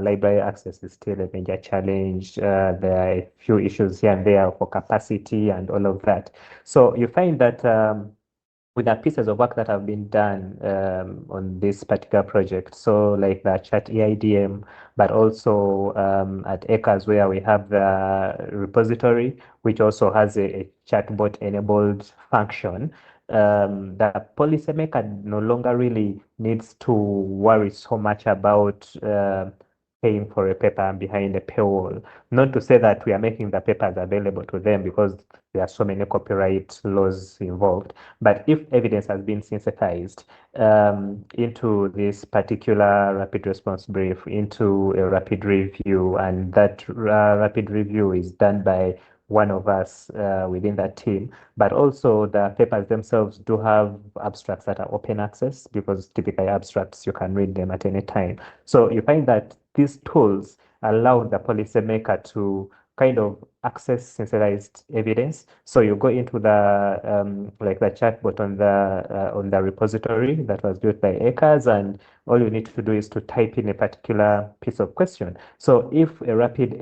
library access is still a major challenge. There are a few issues here and there for capacity and all of that. So you find that with the pieces of work that have been done on this particular project. So like the chat EIDM, but also at ACRES where we have the repository, which also has a chatbot enabled function. The policymaker no longer really needs to worry so much about paying for a paper behind a paywall. Not to say that we are making the papers available to them because there are so many copyright laws involved. But if evidence has been synthesized into this particular rapid response brief, into a rapid review, and that rapid review is done by one of us within that team, but also the papers themselves do have abstracts that are open access, because typically abstracts, you can read them at any time. So you find that these tools allow the policymaker to kind of access synthesized evidence. So you go into the like the chatbot on the repository that was built by ACRES, and all you need to do is to type in a particular piece of question. So if a rapid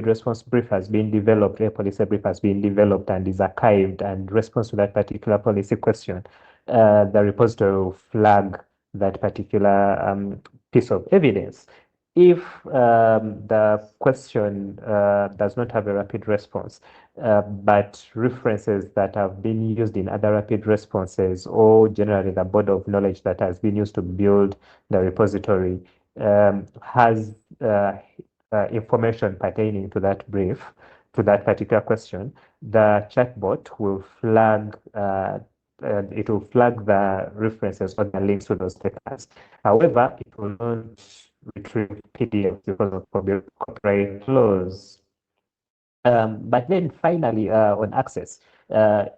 response brief has been developed, a policy brief has been developed and is archived and responds to that particular policy question, the repository will flag that particular piece of evidence. If the question does not have a rapid response, but references that have been used in other rapid responses, or generally the body of knowledge that has been used to build the repository has information pertaining to that brief, to that particular question, the chatbot will flag it will flag the references or the links to those papers. However, it will not retrieve PDFs because of copyright laws. But then finally, on access,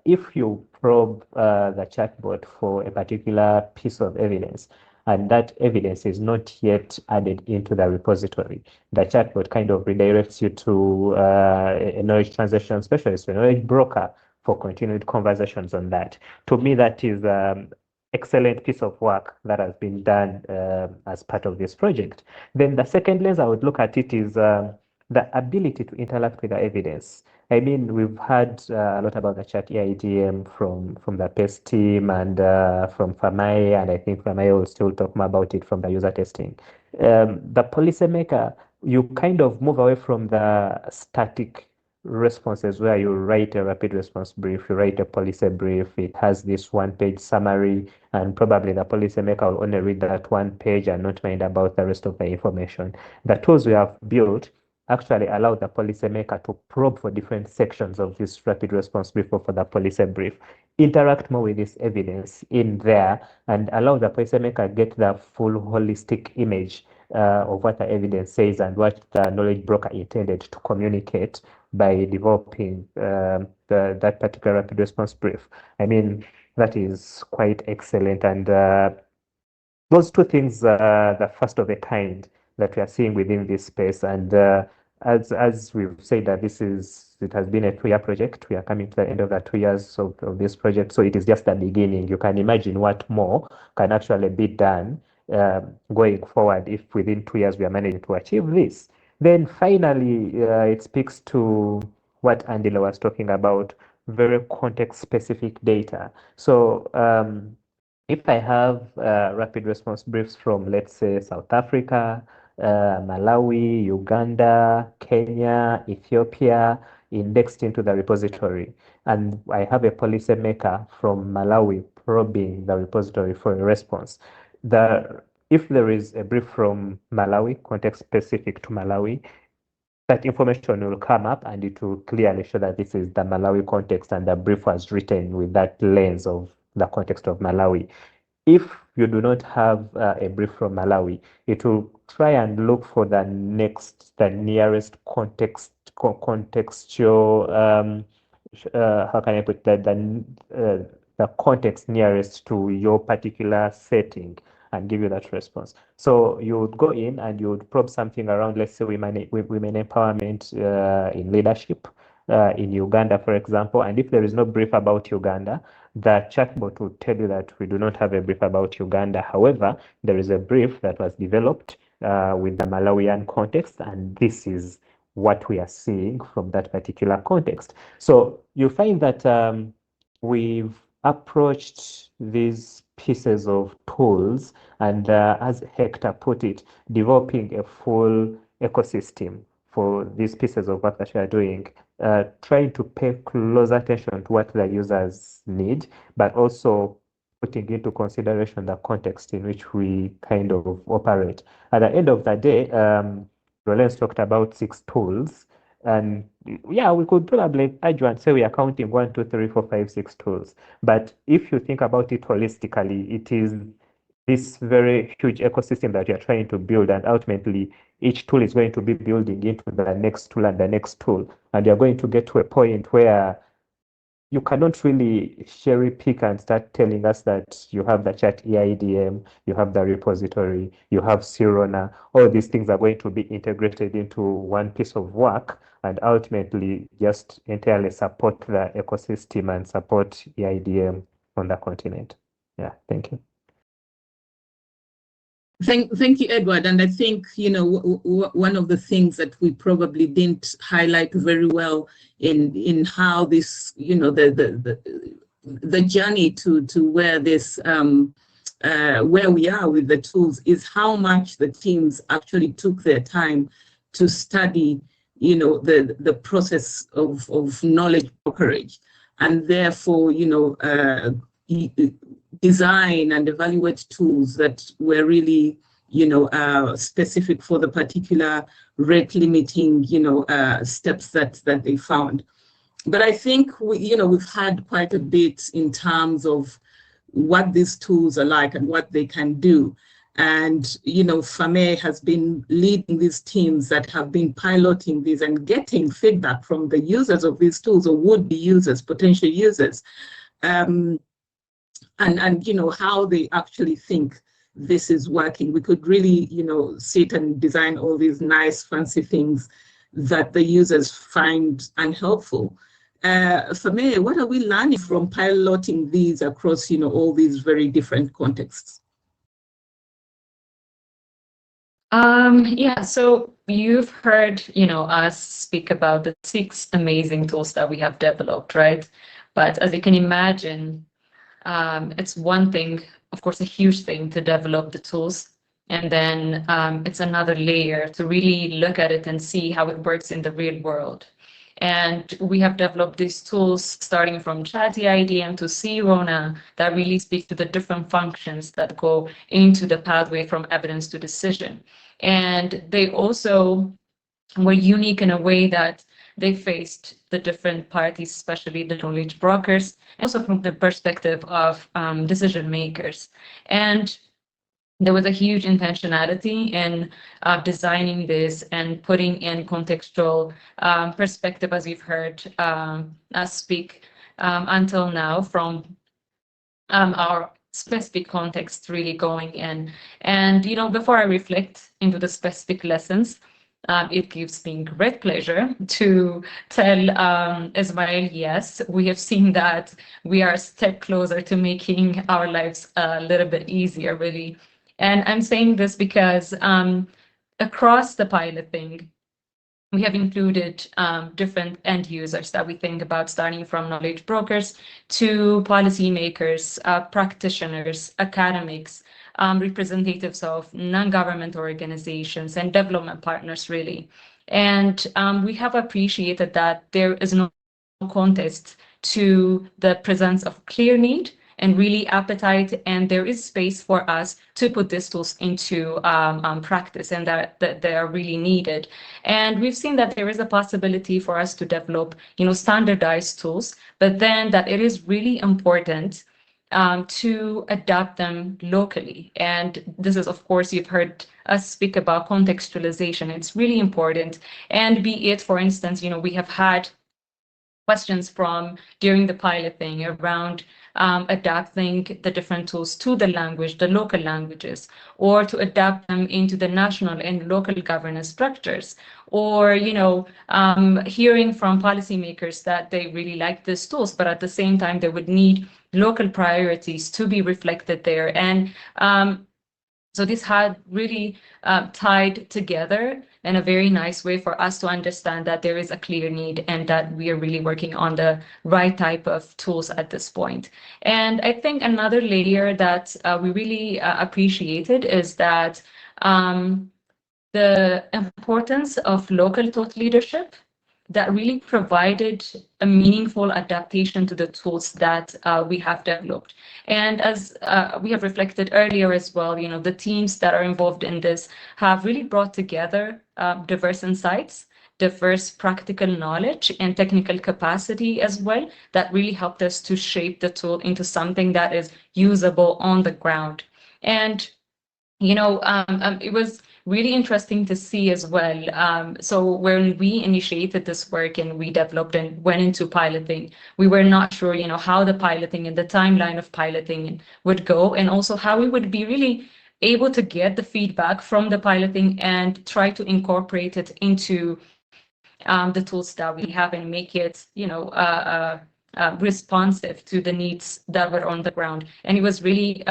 if you probe the chatbot for a particular piece of evidence, and that evidence is not yet added into the repository, the chatbot kind of redirects you to a knowledge translation specialist, a knowledge broker, for continued conversations on that. To me, that is excellent piece of work that has been done as part of this project. Then the second lens I would look at it is the ability to interact with the evidence. I mean, we've heard a lot about the chat EIDM from the PEST team and from FAMAI, and I think FAMAI will still talk more about it from the user testing. The policymaker, you kind of move away from the static responses where you write a rapid response brief, you write a policy brief, it has this one-page summary, and probably the policymaker will only read that one page and not mind about the rest of the information. The tools we have built actually allow the policymaker to probe for different sections of this rapid response brief or for the policy brief, interact more with this evidence in there, and allow the policymaker get the full holistic image of what the evidence says and what the knowledge broker intended to communicate by developing that particular rapid response brief. I mean, that is quite excellent, and those two things are the first of a kind that we are seeing within this space. And as we've said, that it has been a 2-year project. We are coming to the end of the 2 years of this project, so it is just the beginning. You can imagine what more can actually be done going forward if within 2 years we are managing to achieve this. Then finally, it speaks to what Andila was talking about, very context-specific data. So if I have rapid response briefs from, let's say, South Africa, Malawi, Uganda, Kenya, Ethiopia, indexed into the repository, and I have a policymaker from Malawi probing the repository for a response, if there is a brief from Malawi, context specific to Malawi, that information will come up and it will clearly show that this is the Malawi context and the brief was written with that lens of the context of Malawi. If you do not have a brief from Malawi, it will try and look for the nearest contextual, how can I put that, the context nearest to your particular setting and give you that response. So you would go in and you would probe something around, let's say, women empowerment in leadership in Uganda, for example. And if there is no brief about Uganda, the chatbot will tell you that we do not have a brief about Uganda. However, there is a brief that was developed with the Malawian context, and this is what we are seeing from that particular context. So you find that we've approached these pieces of tools and, as Hector put it, developing a full ecosystem for these pieces of work that we are doing, trying to pay close attention to what the users need, but also putting into consideration the context in which we kind of operate. At the end of the day, Rollins talked about 6 tools. And yeah, we could probably argue and say we are counting 1, 2, 3, 4, 5, 6 tools. But if you think about it holistically, it is this very huge ecosystem that you're trying to build, and ultimately each tool is going to be building into the next tool and the next tool. And you're going to get to a point where you cannot really cherry pick and start telling us that you have the chat EIDM, you have the repository, you have Sirona. All these things are going to be integrated into one piece of work and ultimately just entirely support the ecosystem and support EIDM on the continent. Yeah, thank you. Thank you, Edward. And I think, one of the things that we probably didn't highlight very well in how this, the journey to where this, where we are with the tools is how much the teams actually took their time to study, the process of knowledge brokerage, and therefore, design and evaluate tools that were really, specific for the particular rate limiting, steps that they found. But I think we've had quite a bit in terms of what these tools are like and what they can do. And, FAME has been leading these teams that have been piloting these and getting feedback from the users of these tools, or would-be users, potential users. And how they actually think this is working. We could really, sit and design all these nice, fancy things that the users find unhelpful. For me, what are we learning from piloting these across, all these very different contexts? Yeah, so you've heard, us speak about the 6 amazing tools that we have developed, right? But as you can imagine, it's one thing, of course, a huge thing to develop the tools. And then it's another layer to really look at it and see how it works in the real world. And we have developed these tools starting from Chat EIDM to Sirona that really speak to the different functions that go into the pathway from evidence to decision. And they also were unique in a way that they faced the different parties, especially the knowledge brokers, and also from the perspective of decision makers. And there was a huge intentionality in designing this and putting in contextual perspective, as we've heard us speak until now, from our specific context really going in. And, before I reflect into the specific lessons, it gives me great pleasure to tell Ismail, yes, we have seen that we are a step closer to making our lives a little bit easier, really. And I'm saying this because across the pilot thing, we have included different end users that we think about, starting from knowledge brokers to policymakers, practitioners, academics, representatives of non-government organizations and development partners, really. And we have appreciated that there is no contest to the presence of clear need and really appetite, and there is space for us to put these tools into practice, and that they are really needed. And we've seen that there is a possibility for us to develop, standardized tools, but then that it is really important to adapt them locally. And this is, of course, you've heard us speak about contextualization. It's really important. And be it, for instance, we have had questions from during the pilot thing around adapting the different tools to the language, the local languages, or to adapt them into the national and local governance structures, or hearing from policymakers that they really like these tools, but at the same time they would need local priorities to be reflected there. And So this had really tied together in a very nice way for us to understand that there is a clear need and that we are really working on the right type of tools at this point. And I think another layer that we really appreciated is that the importance of local thought leadership that really provided a meaningful adaptation to the tools that we have developed. And as we have reflected earlier as well, you know, the teams that are involved in this have really brought together diverse insights, diverse practical knowledge and technical capacity as well, that really helped us to shape the tool into something that is usable on the ground. And you know, it was really interesting to see as well. So when we initiated this work and we developed and went into piloting, we were not sure, you know, how the piloting and the timeline of piloting would go, and also how we would be really able to get the feedback from the piloting and try to incorporate it into the tools that we have and make it, you know, responsive to the needs that were on the ground. And it was really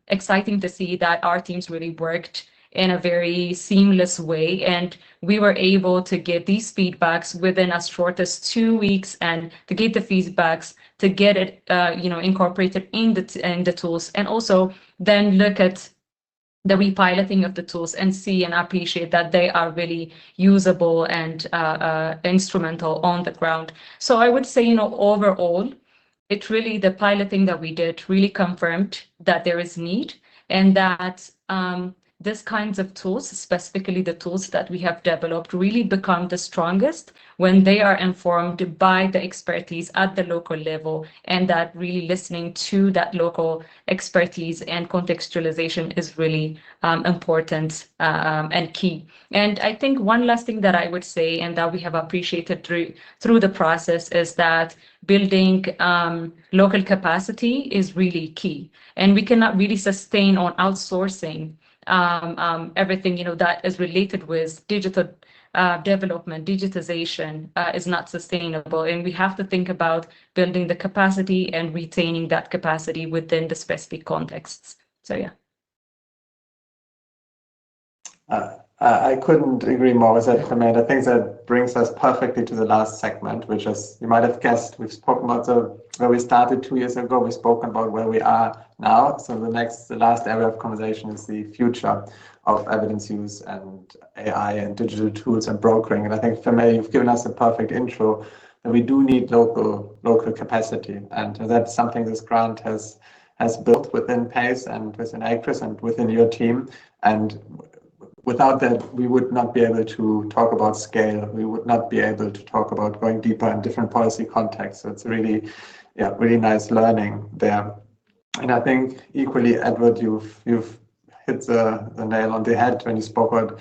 exciting to see that our teams really worked in a very seamless way, and we were able to get these feedbacks within as short as 2 weeks, and to get the feedbacks, to get it, you know, incorporated in the tools, and also then look at the repiloting of the tools and see and appreciate that they are really usable and instrumental on the ground. So I would say, you know, overall, it really, the piloting that we did really confirmed that there is need, and that these kinds of tools, specifically the tools that we have developed, really become the strongest when they are informed by the expertise at the local level, and that really listening to that local expertise and contextualization is really important and key. And I think one last thing that I would say, and that we have appreciated through the process, is that building local capacity is really key. And we cannot really sustain on outsourcing everything, you know, that is related with digital development. Digitization is not sustainable, and we have to think about building the capacity and retaining that capacity within the specific contexts. So yeah. I couldn't agree more with that, Clement. I think that brings us perfectly to the last segment, which is, you might have guessed, we've spoken about where we started 2 years ago. We've spoken about where we are now. So the last area of conversation is the future of evidence use and AI and digital tools and brokering. And I think, Clement, you've given us a perfect intro that we do need local capacity. And that's something this grant has built within PACE and within ACRIS and within your team. And without that, we would not be able to talk about scale. We would not be able to talk about going deeper in different policy contexts. So it's really, really nice learning there. And I think equally, Edward, you've hit the nail on the head when you spoke about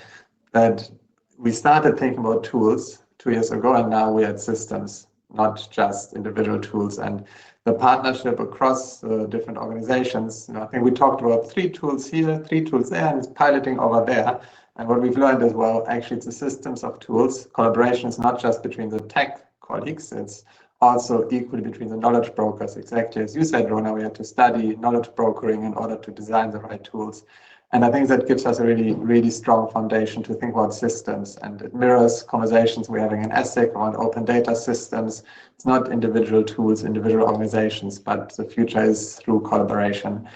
that. We started thinking about tools 2 years ago, and now we're at systems, not just individual tools. And the partnership across different organizations, I think we talked about 3 tools here, 3 tools there, and it's piloting over there. And what we've learned as well, actually, it's a systems of tools. Collaboration is not just between the tech colleagues, it's also equally between the knowledge brokers. Exactly as you said, Rona, we had to study knowledge brokering in order to design the right tools. And I think that gives us a really, really strong foundation to think about systems. And it mirrors conversations we're having in ESSEC around open data systems. It's not individual tools, individual organizations, but the future is through collaboration.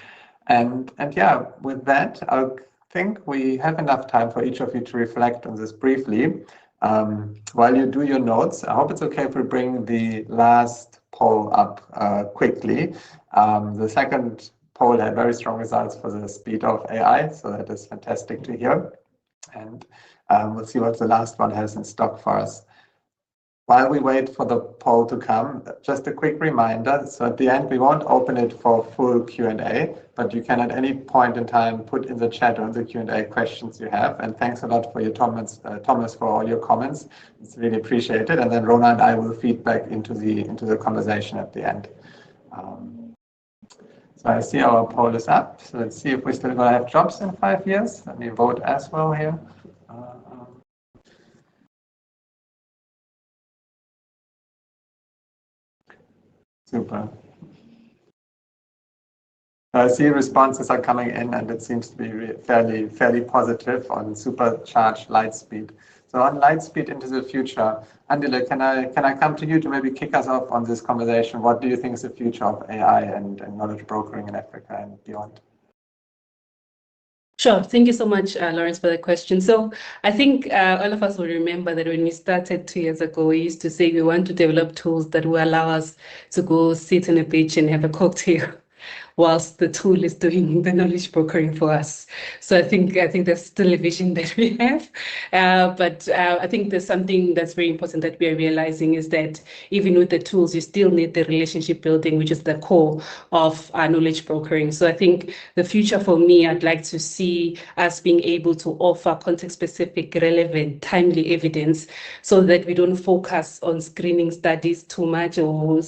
And yeah, with that, I think we have enough time for each of you to reflect on this briefly. While you do your notes, I hope it's okay if we bring the last poll up quickly. The second poll had very strong results for the speed of AI, so that is fantastic to hear. And we'll see what the last one has in stock for us. While we wait for the poll to come, just a quick reminder. So at the end, we won't open it for full Q&A, but you can at any point in time put in the chat or in the Q&A questions you have. And thanks a lot for your Thomas, for all your comments. It's really appreciated. And then Rona and I will feed back into the conversation at the end. So I see our poll is up. So let's see if we're still going to have jobs in 5 years. Let me vote as well here. Super. I see responses are coming in, and it seems to be fairly positive on supercharged light speed. So on light speed into the future, Andile, can I come to you to maybe kick us off on this conversation? What do you think is the future of AI and knowledge brokering in Africa and beyond? Sure. Thank you so much, Lawrence, for the question. So I think all of us will remember that when we started 2 years ago, we used to say we want to develop tools that will allow us to go sit on a beach and have a cocktail whilst the tool is doing the knowledge brokering for us. So I think that's still a vision that we have. But I think there's something that's very important that we are realizing is that even with the tools, you still need the relationship building, which is the core of knowledge brokering. So I think the future for me, I'd like to see us being able to offer context-specific, relevant, timely evidence so that we don't focus on screening studies too much or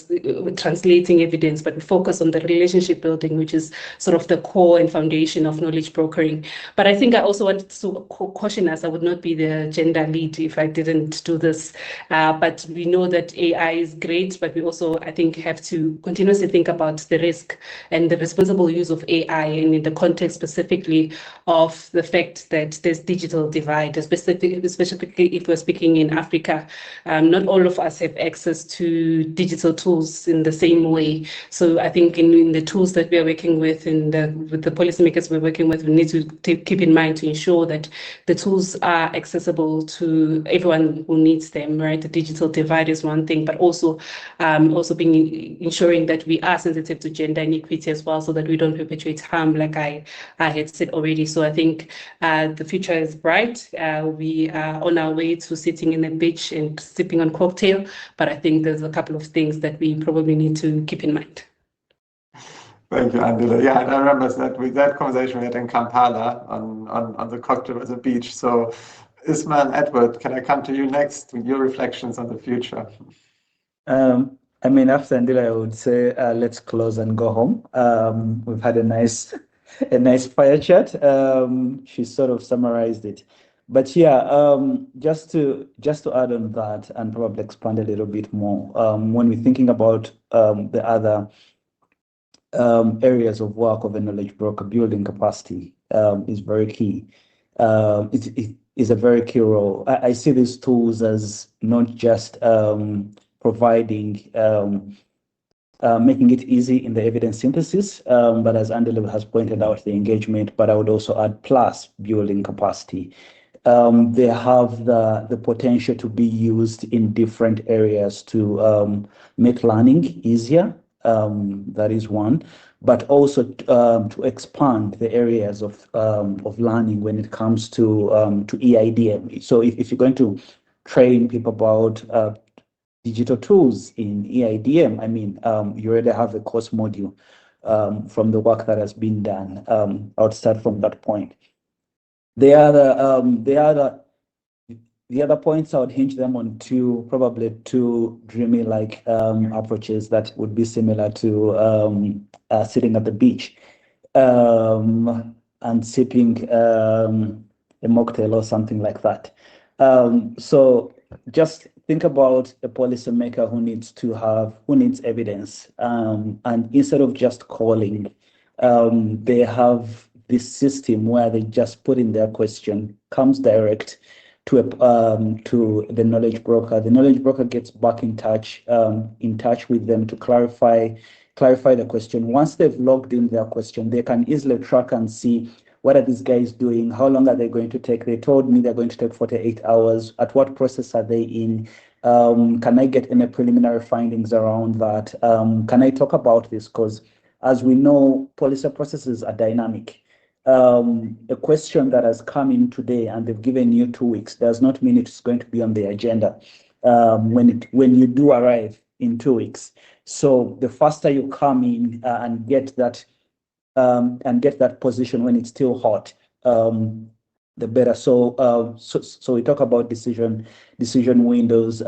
translating evidence, but we focus on the relationship building, which is sort of the core and foundation of knowledge brokering. But I think I also wanted to caution us, I would not be the gender lead if I didn't do this. But we know that AI is great, but we also, I think, have to continuously think about the risk and the responsible use of AI, and in the context specifically of the fact that there's digital divide, specifically if we're speaking in Africa. Not all of us have access to digital tools in the same way. So I think in the tools that we are working with and with the policymakers we're working with, we need to keep in mind to ensure that the tools are accessible to everyone who needs them, right? The digital divide is one thing, but also ensuring that we are sensitive to gender inequity as well, so that we don't perpetuate harm, like I had said already. So I think the future is bright. We are on our way to sitting in the beach and sipping on cocktail, but I think there's a couple of things that we probably need to keep in mind. Thank you, Andile. Yeah, I remember that with that conversation we had in Kampala on the cocktail at the beach. So, Ismail, Edward, can I come to you next with your reflections on the future? I mean, after Andile, I would say let's close and go home. We've had a nice fire chat. She sort of summarized it. But yeah, just to add on that and probably expand a little bit more, when we're thinking about the other areas of work of a knowledge broker, building capacity is very key. It is a very key role. I see these tools as not just providing, making it easy in the evidence synthesis, but as Andile has pointed out, the engagement, but I would also add plus building capacity. They have the potential to be used in different areas to make learning easier. That is one, but also to expand the areas of learning when it comes to EIDM. So if you're going to train people about digital tools in EIDM, I mean, you already have a course module from the work that has been done. I'll start from that point. The other points, I would hinge them on probably two dreamy-like approaches that would be similar to sitting at the beach and sipping a mocktail or something like that. So just think about a policymaker who needs evidence, and instead of just calling, they have this system where they just put in their question, comes direct to the knowledge broker. The knowledge broker gets back in touch with them to clarify the question. Once they've logged in their question, they can easily track and see, what are these guys doing? How long are they going to take? They told me they're going to take 48 hours. At what process are they in? Can I get any preliminary findings around that? Can I talk about this? Because as we know, policy processes are dynamic. A question that has come in today and they've given you 2 weeks does not mean it's going to be on the agenda when you do arrive in 2 weeks. So the faster you come in and get that position when it's still hot, the better. So we talk about decision windows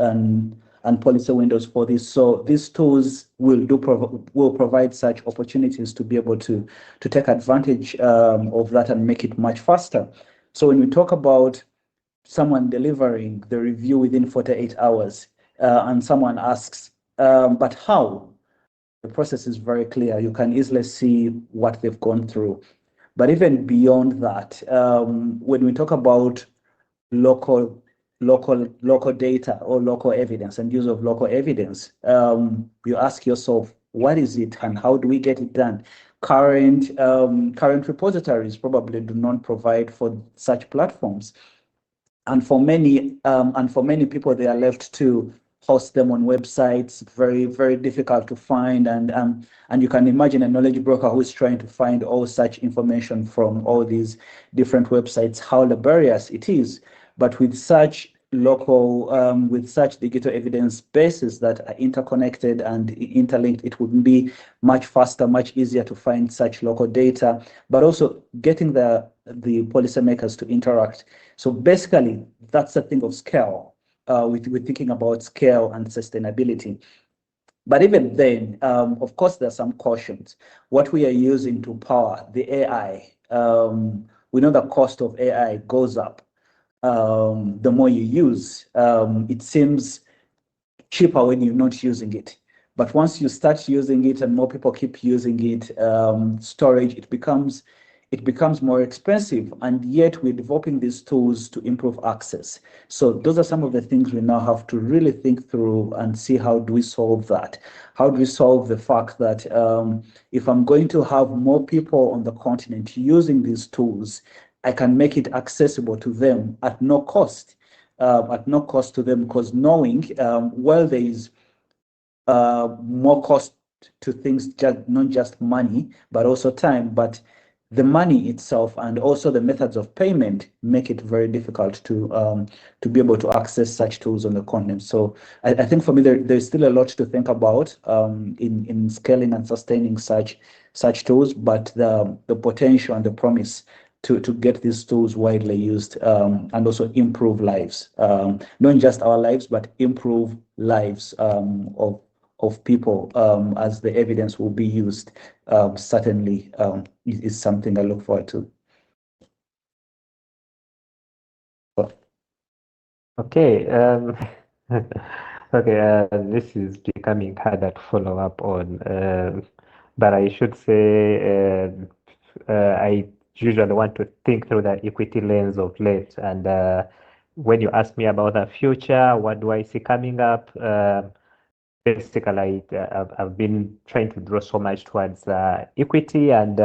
and policy windows for this. So these tools will provide such opportunities to be able to take advantage of that and make it much faster. So when we talk about someone delivering the review within 48 hours and someone asks, but how? the process is very clear. You can easily see what they've gone through. But even beyond that, when we talk about local data or local evidence and use of local evidence, you ask yourself, what is it and how do we get it done? Current repositories probably do not provide for such platforms. And for many people, they are left to host them on websites, very, very difficult to find. And you can imagine a knowledge broker who is trying to find all such information from all these different websites, how laborious it is. But with such with such digital evidence bases that are interconnected and interlinked, it would be much faster, much easier to find such local data, but also getting the policymakers to interact. So basically, that's a thing of scale. We're thinking about scale and sustainability. But even then, of course, there's some cautions. What we are using to power the AI, we know the cost of AI goes up. The more you use, it seems cheaper when you're not using it. But once you start using it and more people keep using it, storage, it becomes more expensive. And yet we're developing these tools to improve access. So those are some of the things we now have to really think through and see how do we solve that? How do we solve the fact that if I'm going to have more people on the continent using these tools, I can make it accessible to them at no cost to them, because knowing well, there is more cost to things, not just money, but also time. But the money itself and also the methods of payment make it very difficult to be able to access such tools on the continent. So I think for me, there's still a lot to think about in scaling and sustaining such tools, but the potential and the promise to get these tools widely used and also improve lives, not just our lives, but improve lives of people as the evidence will be used, certainly is something I look forward to. Okay. Okay. This is becoming harder to follow up on, but I should say I usually want to think through the equity lens of late. And when you ask me about the future, what do I see coming up? Basically, I've been trying to draw so much towards equity, and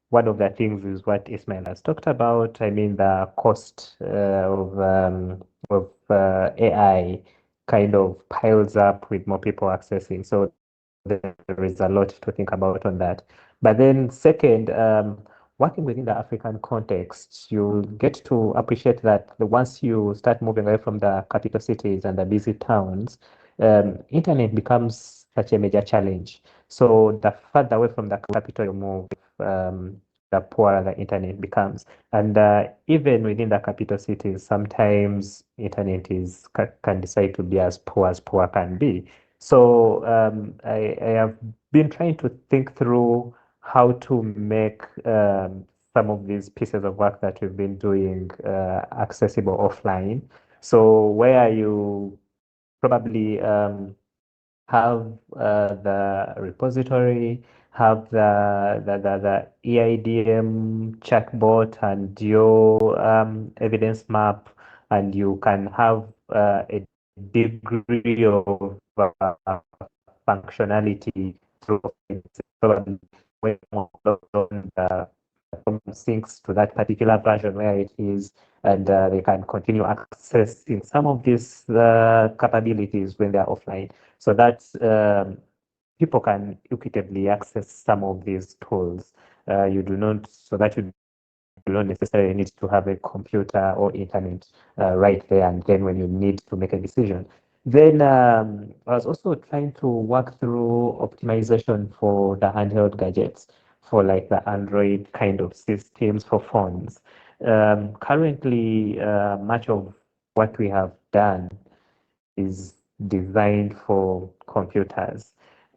one of the things is what Ismail has talked about. I mean, the cost of AI kind of piles up with more people accessing. So there is a lot to think about on that. But then second, working within the African context, you get to appreciate that once you start moving away from the capital cities and the busy towns, internet becomes such a major challenge. So the further away from the capital you move, the poorer the internet becomes. And even within the capital cities, sometimes internet can decide to be as poor can be. So I have been trying to think through how to make some of these pieces of work that we've been doing accessible offline. So where you probably have the repository, have the EIDM chatbot and your evidence map, and you can have a degree of functionality through probably when the syncs to that particular version where it is, and they can continue accessing some of these capabilities when they're offline. So that people can equitably access some of these tools. You do not necessarily need to have a computer or internet right there and then when you need to make a decision. Then I was also trying to work through optimization for the handheld gadgets, for like the Android kind of systems for phones. Currently, much of what we have done is designed for computers.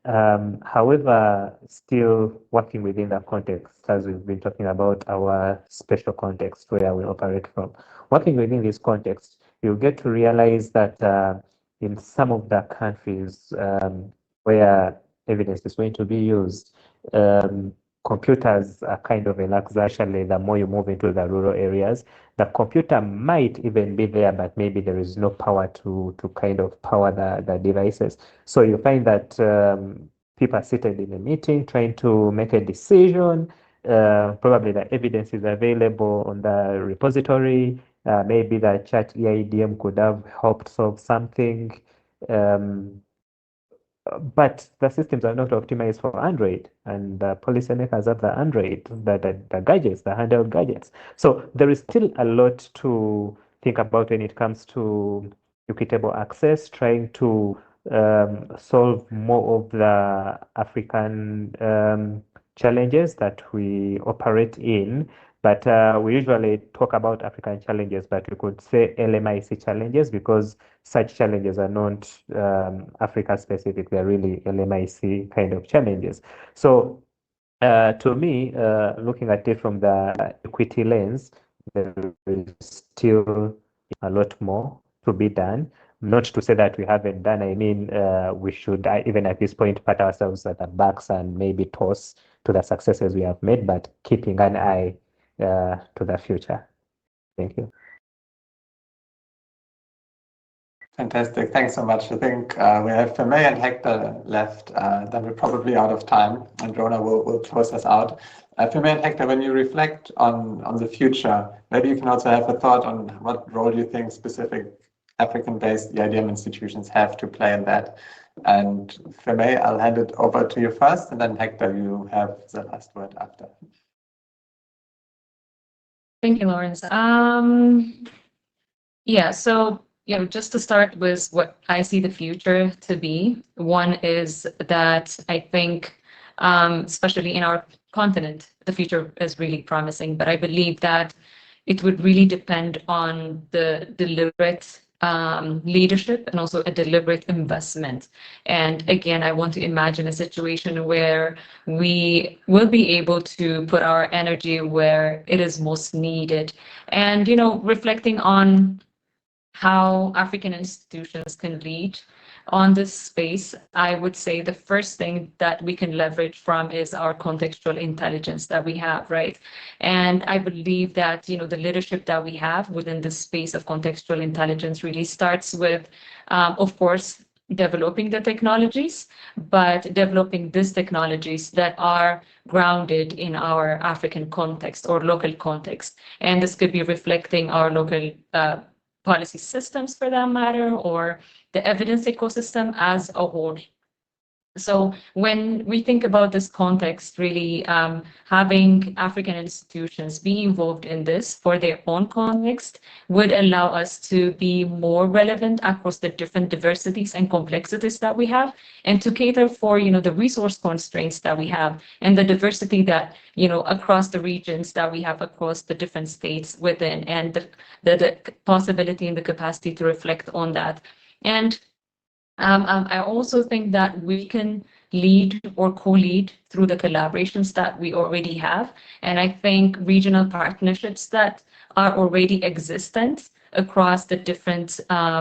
However, still working within the context, as we've been talking about our special context where we operate from. Working within this context, you get to realize that in some of the countries where evidence is going to be used. Computers are kind of a luxury. The more you move into the rural areas, the computer might even be there, but maybe there is no power to kind of power the devices. So you find that people are seated in a meeting trying to make a decision. Probably the evidence is available on the repository. Maybe the chat EIDM could have helped solve something. But the systems are not optimized for Android, and the policymakers have the Android, the gadgets, the handheld gadgets. So there is still a lot to think about when it comes to equitable access, trying to solve more of the African challenges that we operate in. But we usually talk about African challenges, but we could say LMIC challenges, because such challenges are not Africa specific. They're really LMIC kind of challenges. So to me, looking at it from the equity lens, there is still a lot more to be done. Not to say that we haven't done. I mean, we should, even at this point, pat ourselves at the backs and maybe toss to the successes we have made, but keeping an eye to the future. Thank you. Fantastic. Thanks so much. I think we have Feme and Hector left. Then we're probably out of time, and Rona will close us out. Feme and Hector, when you reflect on the future, maybe you can also have a thought on what role you think specific African-based EIDM institutions have to play in that. And Feme, I'll hand it over to you first, and then Hector, you have the last word after. Thank you, Lawrence. Yeah, so just to start with what I see the future to be, one is that I think, especially in our continent, the future is really promising, but I believe that it would really depend on the deliberate leadership and also a deliberate investment. And again, I want to imagine a situation where we will be able to put our energy where it is most needed. And, reflecting on how African institutions can lead on this space, I would say the first thing that we can leverage from is our contextual intelligence that we have, right? And I believe that, the leadership that we have within this space of contextual intelligence really starts with, of course, developing the technologies, but developing these technologies that are grounded in our African context or local context. And this could be reflecting our local policy systems for that matter, or the evidence ecosystem as a whole. So when we think about this context, really having African institutions be involved in this for their own context would allow us to be more relevant across the different diversities and complexities that we have, and to cater for, the resource constraints that we have and the diversity that, across the regions that we have across the different states within, and the possibility and the capacity to reflect on that. And I also think that we can lead or co-lead through the collaborations that we already have. And I think regional partnerships that are already existent across the different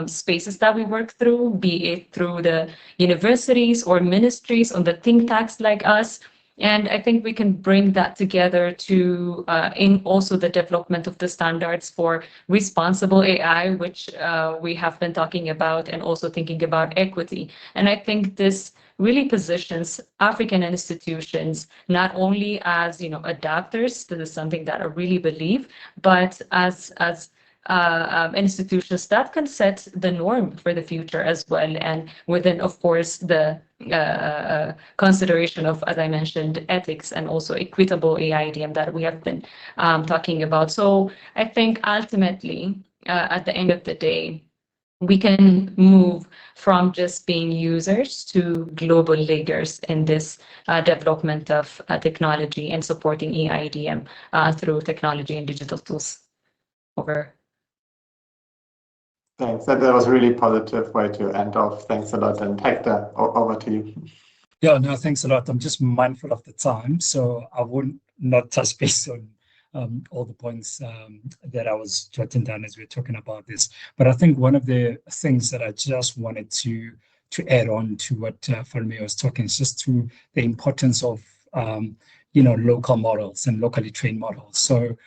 spaces that we work through, be it through the universities or ministries or the think tanks like us. And I think we can bring that together to in also the development of the standards for responsible AI, which we have been talking about, and also thinking about equity. And I think this really positions African institutions not only as adapters. This is something that I really believe, but as institutions that can set the norm for the future as well, and within, of course, the consideration of, as I mentioned, ethics and also equitable EIDM that we have been talking about. So I think ultimately, at the end of the day, we can move from just being users to global leaders in this development of technology and supporting EIDM through technology and digital tools. Over. Thanks. That was a really positive way to end off. Thanks a lot. And Hector, over to you. Yeah, no, thanks a lot. I'm just mindful of the time, so I will not touch base on all the points that I was jotting down as we were talking about this. But I think one of the things that I just wanted to add on to what Falme was talking, it's just to the importance of local models and locally trained models. So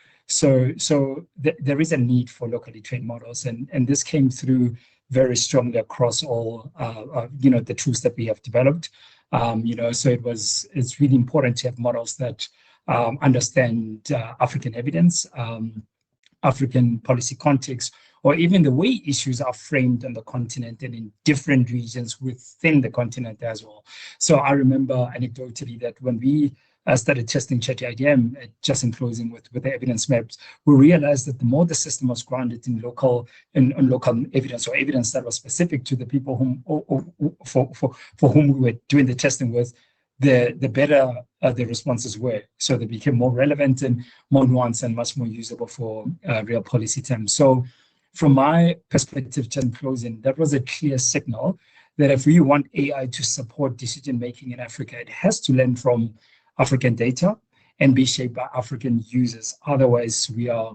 there is a need for locally trained models, and this came through very strongly across all the tools that we have developed. So it's really important to have models that understand African evidence, African policy context, or even the way issues are framed on the continent and in different regions within the continent as well. So I remember anecdotally that when we started testing ChatIDM, just in closing with the evidence maps, we realized that the more the system was grounded in local evidence, or evidence that was specific to the people for whom we were doing the testing with, the better the responses were. So they became more relevant and more nuanced and much more usable for real policy terms. So from my perspective, just in closing, that was a clear signal that if we want AI to support decision-making in Africa, it has to learn from African data and be shaped by African users. Otherwise, we are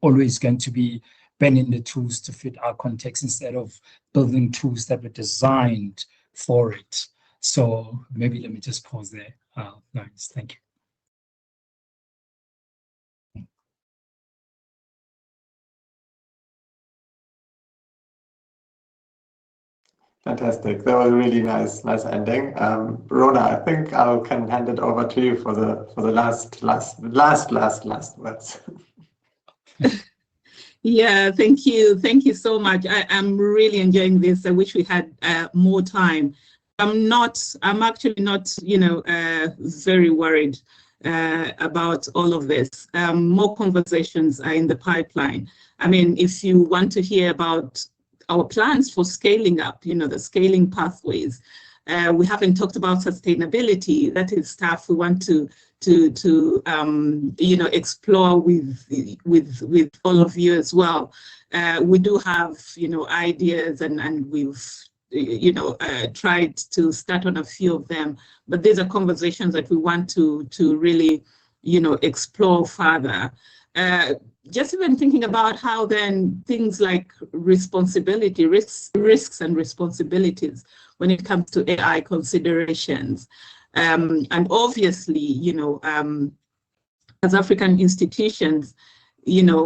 always going to be bending the tools to fit our context instead of building tools that were designed for it. So maybe let me just pause there. Nice, thank you. Fantastic. That was a really nice ending. Rona, I think I can hand it over to you for the last words. Yeah, thank you. Thank you so much. I'm really enjoying this. I wish we had more time. I'm actually not, very worried about all of this. More conversations are in the pipeline. I mean, if you want to hear about our plans for scaling up, the scaling pathways, we haven't talked about sustainability. That is stuff we want to explore with all of you as well. We do have, ideas, and we've tried to start on a few of them, but these are conversations that we want to really, explore further. Just even thinking about how then things like responsibility, risks and responsibilities when it comes to AI considerations. And obviously, as African institutions,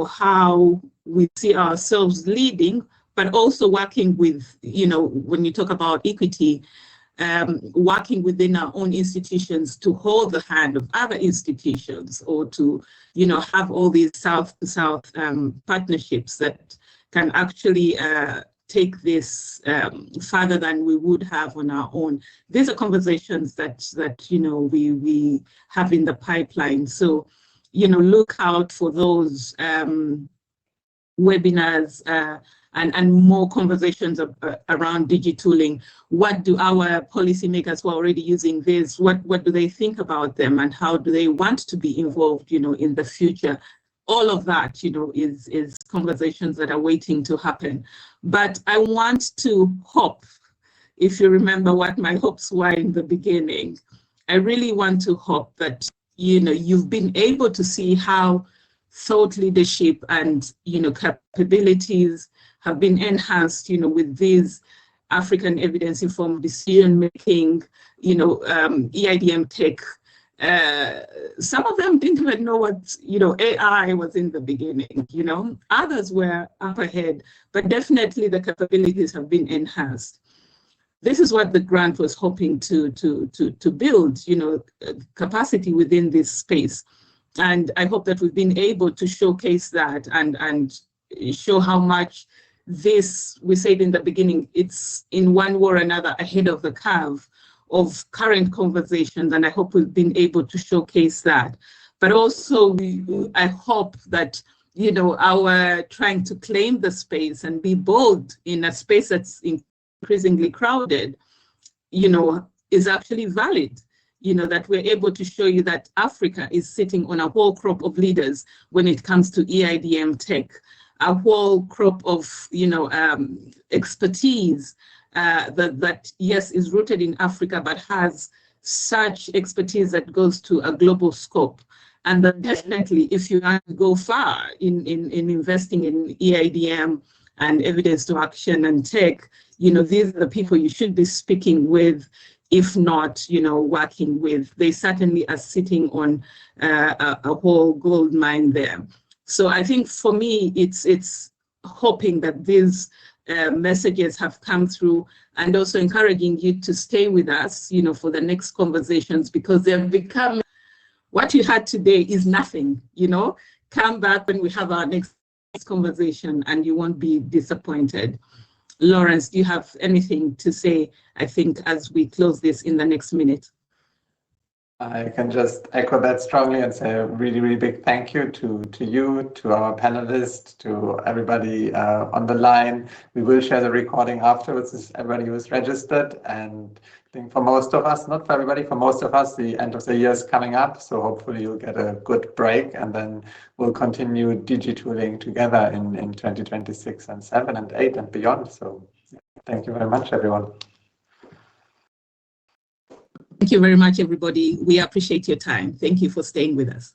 how we see ourselves leading, but also working with, when you talk about equity, working within our own institutions to hold the hand of other institutions, or to, have all these South-to-South partnerships that can actually take this further than we would have on our own. These are conversations that we have in the pipeline. So, look out for those webinars and more conversations around digitooling. What do our policymakers who are already using this, what do they think about them, and how do they want to be involved, in the future? All of that, is conversations that are waiting to happen. But I want to hope, if you remember what my hopes were in the beginning, I really want to hope that, you've been able to see how thought leadership and, capabilities have been enhanced, with these African evidence-informed decision-making, EIDM tech. Some of them didn't even know what, AI was in the beginning, Others were up ahead, but definitely the capabilities have been enhanced. This is what the grant was hoping to build, capacity within this space. And I hope that we've been able to showcase that and show how much this, we said in the beginning, it's in one way or another ahead of the curve of current conversations, and I hope we've been able to showcase that. But also, I hope that, our trying to claim the space and be bold in a space that's increasingly crowded, is actually valid. That we're able to show you that Africa is sitting on a whole crop of leaders when it comes to EIDM tech, a whole crop of, expertise that, yes, is rooted in Africa, but has such expertise that goes to a global scope. And that definitely, if you want to go far in investing in EIDM and evidence to action and tech, you know, these are the people you should be speaking with, if not, you know, working with. They certainly are sitting on a whole gold mine there. So I think for me, it's hoping that these messages have come through, and also encouraging you to stay with us, you know, for the next conversations, because they've become, what you had today is nothing, you know. Come back when we have our next conversation and you won't be disappointed. Lawrence, do you have anything to say, I think, as we close this in the next minute? I can just echo that strongly and say a really, really big thank you to you, to our panelists, to everybody on the line. We will share the recording afterwards with everybody who is registered. And I think for most of us, not for everybody, for most of us, the end of the year is coming up. So hopefully you'll get a good break, and then we'll continue digitooling together in 2026 and 7 and 8 and beyond. So thank you very much, everyone. Thank you very much, everybody. We appreciate your time. Thank you for staying with us.